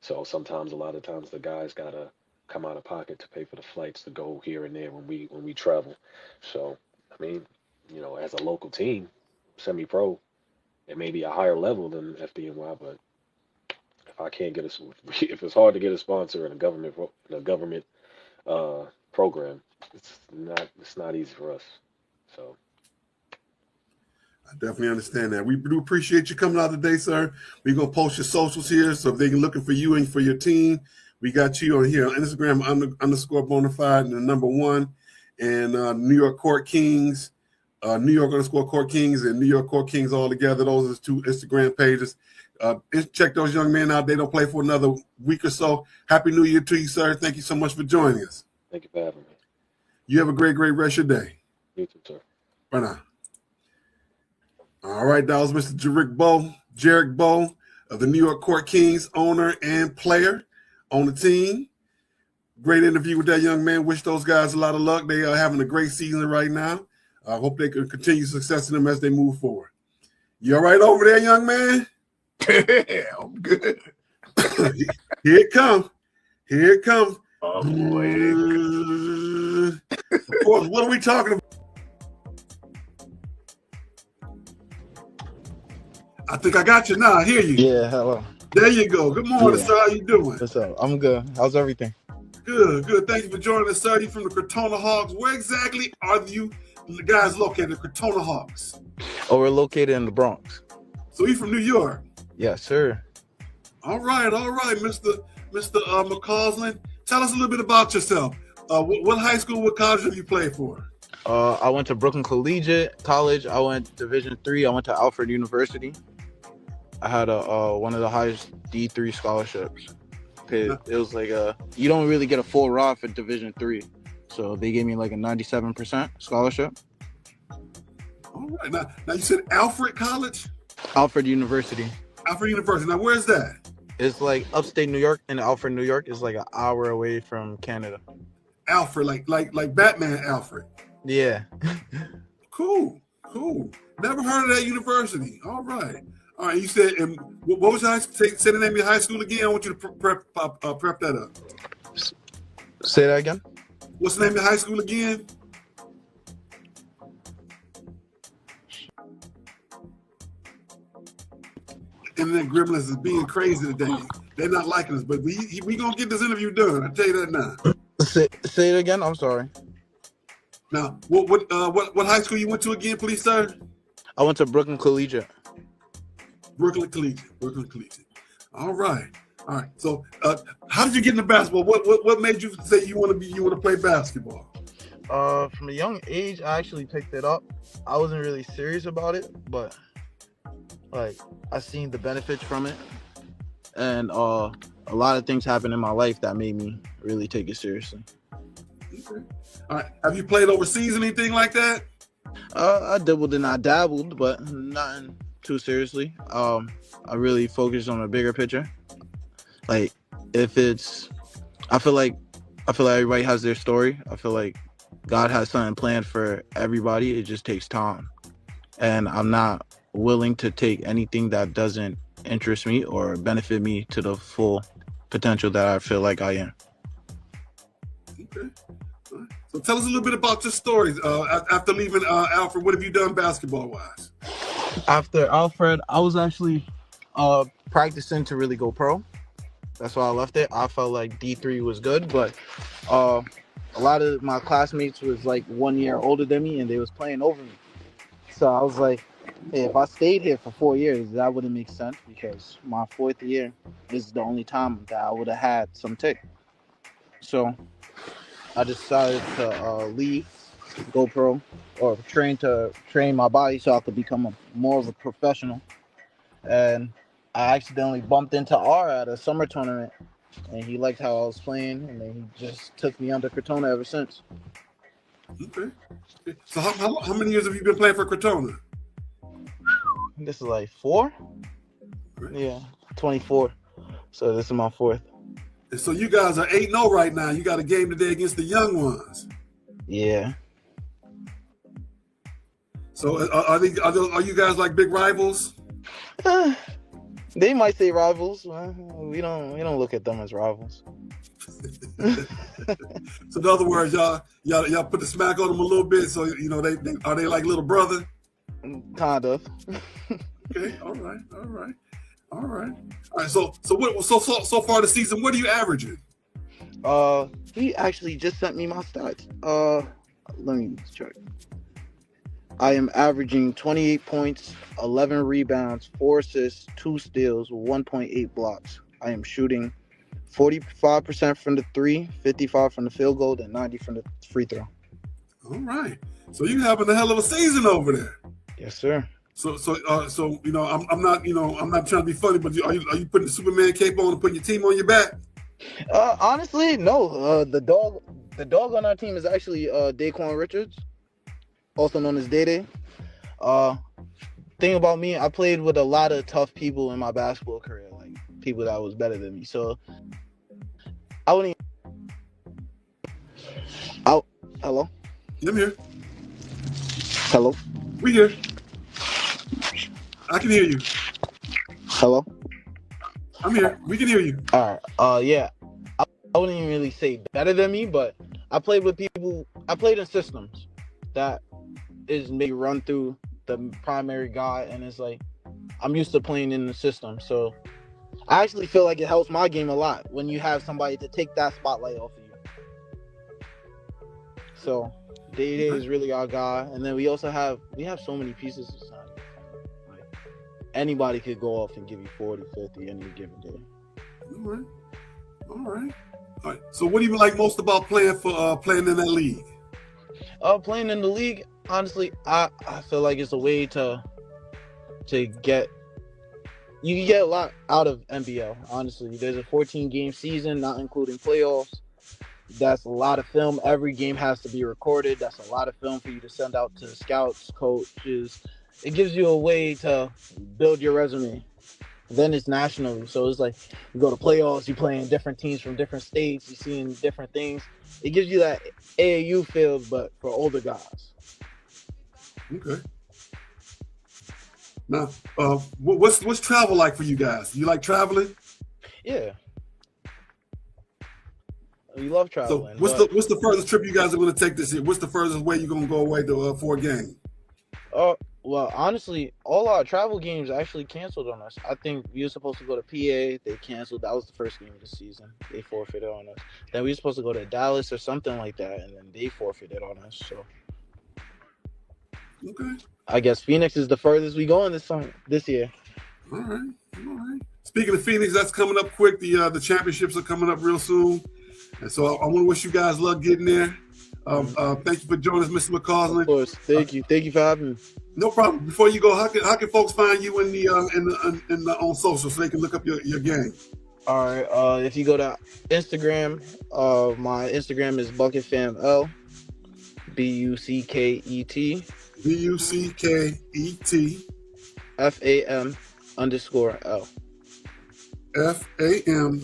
So a lot of times the guys gotta come out of pocket to pay for the flights to go here and there when we travel. So, I mean, as a local team, semi-pro, it may be a higher level than FDNY, but if I can't if it's hard to get a sponsor in a government program, it's not easy for us. So. I definitely understand that. We do appreciate you coming out today, sir. We're going to post your socials here so if they're looking for you and for your team. We got you on here on Instagram, _bonafide and the number 1, and New York Court Kings, New York _Court Kings, and New York Court Kings all together. Those are the 2 Instagram pages. Check those young men out. They don't play for another week or so. Happy New Year to you, sir. Thank you so much for joining us. Thank you for having me. You have a great rest of your day. You too, sir. Bye now. All right, that was Mr. Jarek Bowe of the New York Court Kings, owner and player on the team. Great interview with that young man. Wish those guys a lot of luck. They are having a great season right now. I hope they can continue success in them as they move forward. You all right over there, young man? Yeah, I'm good. Here it comes. Oh, boy. Of course, what are we talking about? I think I got you now. I hear you. Yeah, hello. There you go. Good morning, sir. How you doing? What's up? I'm good. How's everything? Good. Thank you for joining us, sir. You from the Crotona Hawks. Where exactly are you guys located, the Crotona Hawks? Oh, we're located in the Bronx. So you from New York? Yes, sir. All right, Mr. McCausland. Tell us a little bit about yourself. What high school, what college have you played for? I went to Brooklyn Collegiate College. I went Division III. I went to Alfred University. I had one of the highest D3 scholarships. It was like you don't really get a full ride for Division III, so they gave me like a 97% scholarship. All right, now you said Alfred College? Alfred University. Alfred University. Now where's that? It's like upstate New York, and Alfred, New York is like an hour away from Canada. Alfred, like Batman Alfred. Yeah. Cool. Never heard of that university. All right. You said, what was your high school? Say the name of your high school again. I want you to prep that up. Say that again. What's the name of your high school again? Internet gremlins is being crazy today. They're not liking us, but we gonna get this interview done. I tell you that now. Say it again. I'm sorry. Now, what high school you went to again, please, sir? I went to Brooklyn Collegiate. Brooklyn Collegiate. All right. All right. So, how did you get into basketball? What made you say you want to play basketball? From a young age, I actually picked it up. I wasn't really serious about it, but like I seen the benefits from it, and a lot of things happened in my life that made me really take it seriously. Okay. All right. Have you played overseas, anything like that? I dabbled and I dabbled, but nothing too seriously. I really focused on a bigger picture. Like I feel like everybody has their story. I feel like God has something planned for everybody. It just takes time, and I'm not willing to take anything that doesn't interest me or benefit me to the full potential that I feel like I am. Okay. All right. So tell us a little bit about your stories. After leaving Alfred, what have you done basketball-wise? After Alfred, I was actually practicing to really go pro. That's why I left it. I felt like D3 was good, but a lot of my classmates was like 1 year older than me, and they was playing over me. So I was like, hey, if I stayed here for 4 years, that wouldn't make sense because my 4th year is the only time that I would have had some tick. So I decided to leave, go pro, or train my body so I could become more of a professional. And I accidentally bumped into R at a summer tournament, and he liked how I was playing, and then he just took me under Crotona ever since. Okay. So how many years have you been playing for Crotona? This is like 4? Yeah, 24. So this is my 4th. And so you guys are 8-0 right now. You got a game today against the young ones. Yeah. So are you guys like big rivals? They might say rivals. We don't look at them as rivals. So in other words, y'all put the smack on them a little bit. So they are they like little brother? Kind of. Okay. All right. So far this season, what are you averaging? He actually just sent me my stats. Let me check. I am averaging 28 points, 11 rebounds, 4 assists, 2 steals, 1.8 blocks. I am shooting 45% from the 3, 55 from the field goal, and 90 from the free throw. All right. So you having a hell of a season over there. Yes, sir. So I'm not trying to be funny, but are you putting the Superman cape on and putting your team on your back? Honestly, no. The dog on our team is actually Daquan Richards, also known as Day. Thing about me, I played with a lot of tough people in my basketball career, like people that was better than me. So I wouldn't. Hello. I'm here. Hello. We here. I can hear you. Hello. I'm here. We can hear you. All right. Yeah. I wouldn't even really say better than me, but I played with people. I played in systems that is maybe run through the primary guy, and it's like I'm used to playing in the system. So I actually feel like it helps my game a lot when you have somebody to take that spotlight off of you. So Day is really our guy, and then we have so many pieces of side. Like anybody could go off and give you 40, 50 any given day. All right. So what do you like most about playing in that league? Playing in the league, honestly, I feel like it's a way to get. You can get a lot out of NBL. Honestly, there's a 14-game season, not including playoffs. That's a lot of film. Every game has to be recorded. That's a lot of film for you to send out to scouts, coaches. It gives you a way to build your resume. Then it's nationally. So it's like you go to playoffs, you play in different teams from different states, you're seeing different things. It gives you that AAU feel, but for older guys. Okay. Now, what's travel like for you guys? You like traveling? Yeah. We love traveling. So what's the furthest trip you guys are going to take this year? What's the furthest way you're going to go away for a game? Well, honestly, all our travel games actually canceled on us. I think we were supposed to go to PA. They canceled. That was the first game of the season. They forfeited on us. Then we were supposed to go to Dallas or something like that, and then they forfeited on us. So, okay. I guess Phoenix is the furthest we going this year. All right. Speaking of Phoenix, that's coming up quick. The championships are coming up real soon. And so I want to wish you guys luck getting there. Thank you for joining us, Mr. McCausland. Of course. Thank you. Thank you for having me. No problem. Before you go, how can folks find you in the on social so they can look up your game? All right. If you go to Instagram, my Instagram is BucketFamL, BUCKET BUCKET FAM_L. FAM_.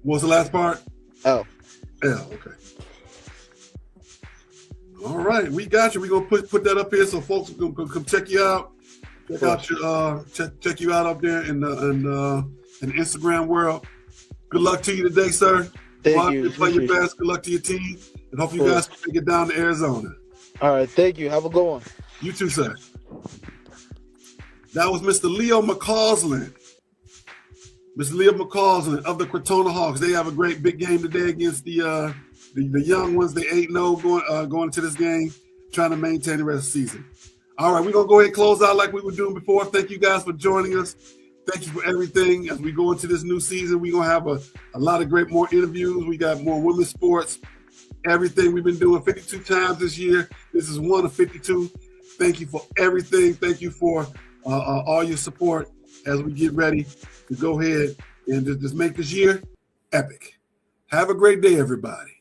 What was the last part? L. Okay. All right, we got you. We're gonna put that up here so folks can come check you out. Check you out up there in the Instagram world. Good luck to you today, sir. Thank you. Play your best. Good luck to your team, and hope you guys can make it down to Arizona. All right, thank you. Have a good one. You too, sir. That was Mr. Leo McCausland. Mr. Leo McCausland of the Crotona Hawks. They have a great big game today against the young ones. They 8-0 going into this game, trying to maintain the rest of the season. All right, we're going to go ahead and close out like we were doing before. Thank you guys for joining us. Thank you for everything. As we go into this new season, we're going to have a lot of more interviews. We got more women's sports, everything we've been doing 52 times this year. This is one of 52. Thank you for everything. Thank you for all your support as we get ready to go ahead and just make this year epic. Have a great day, everybody.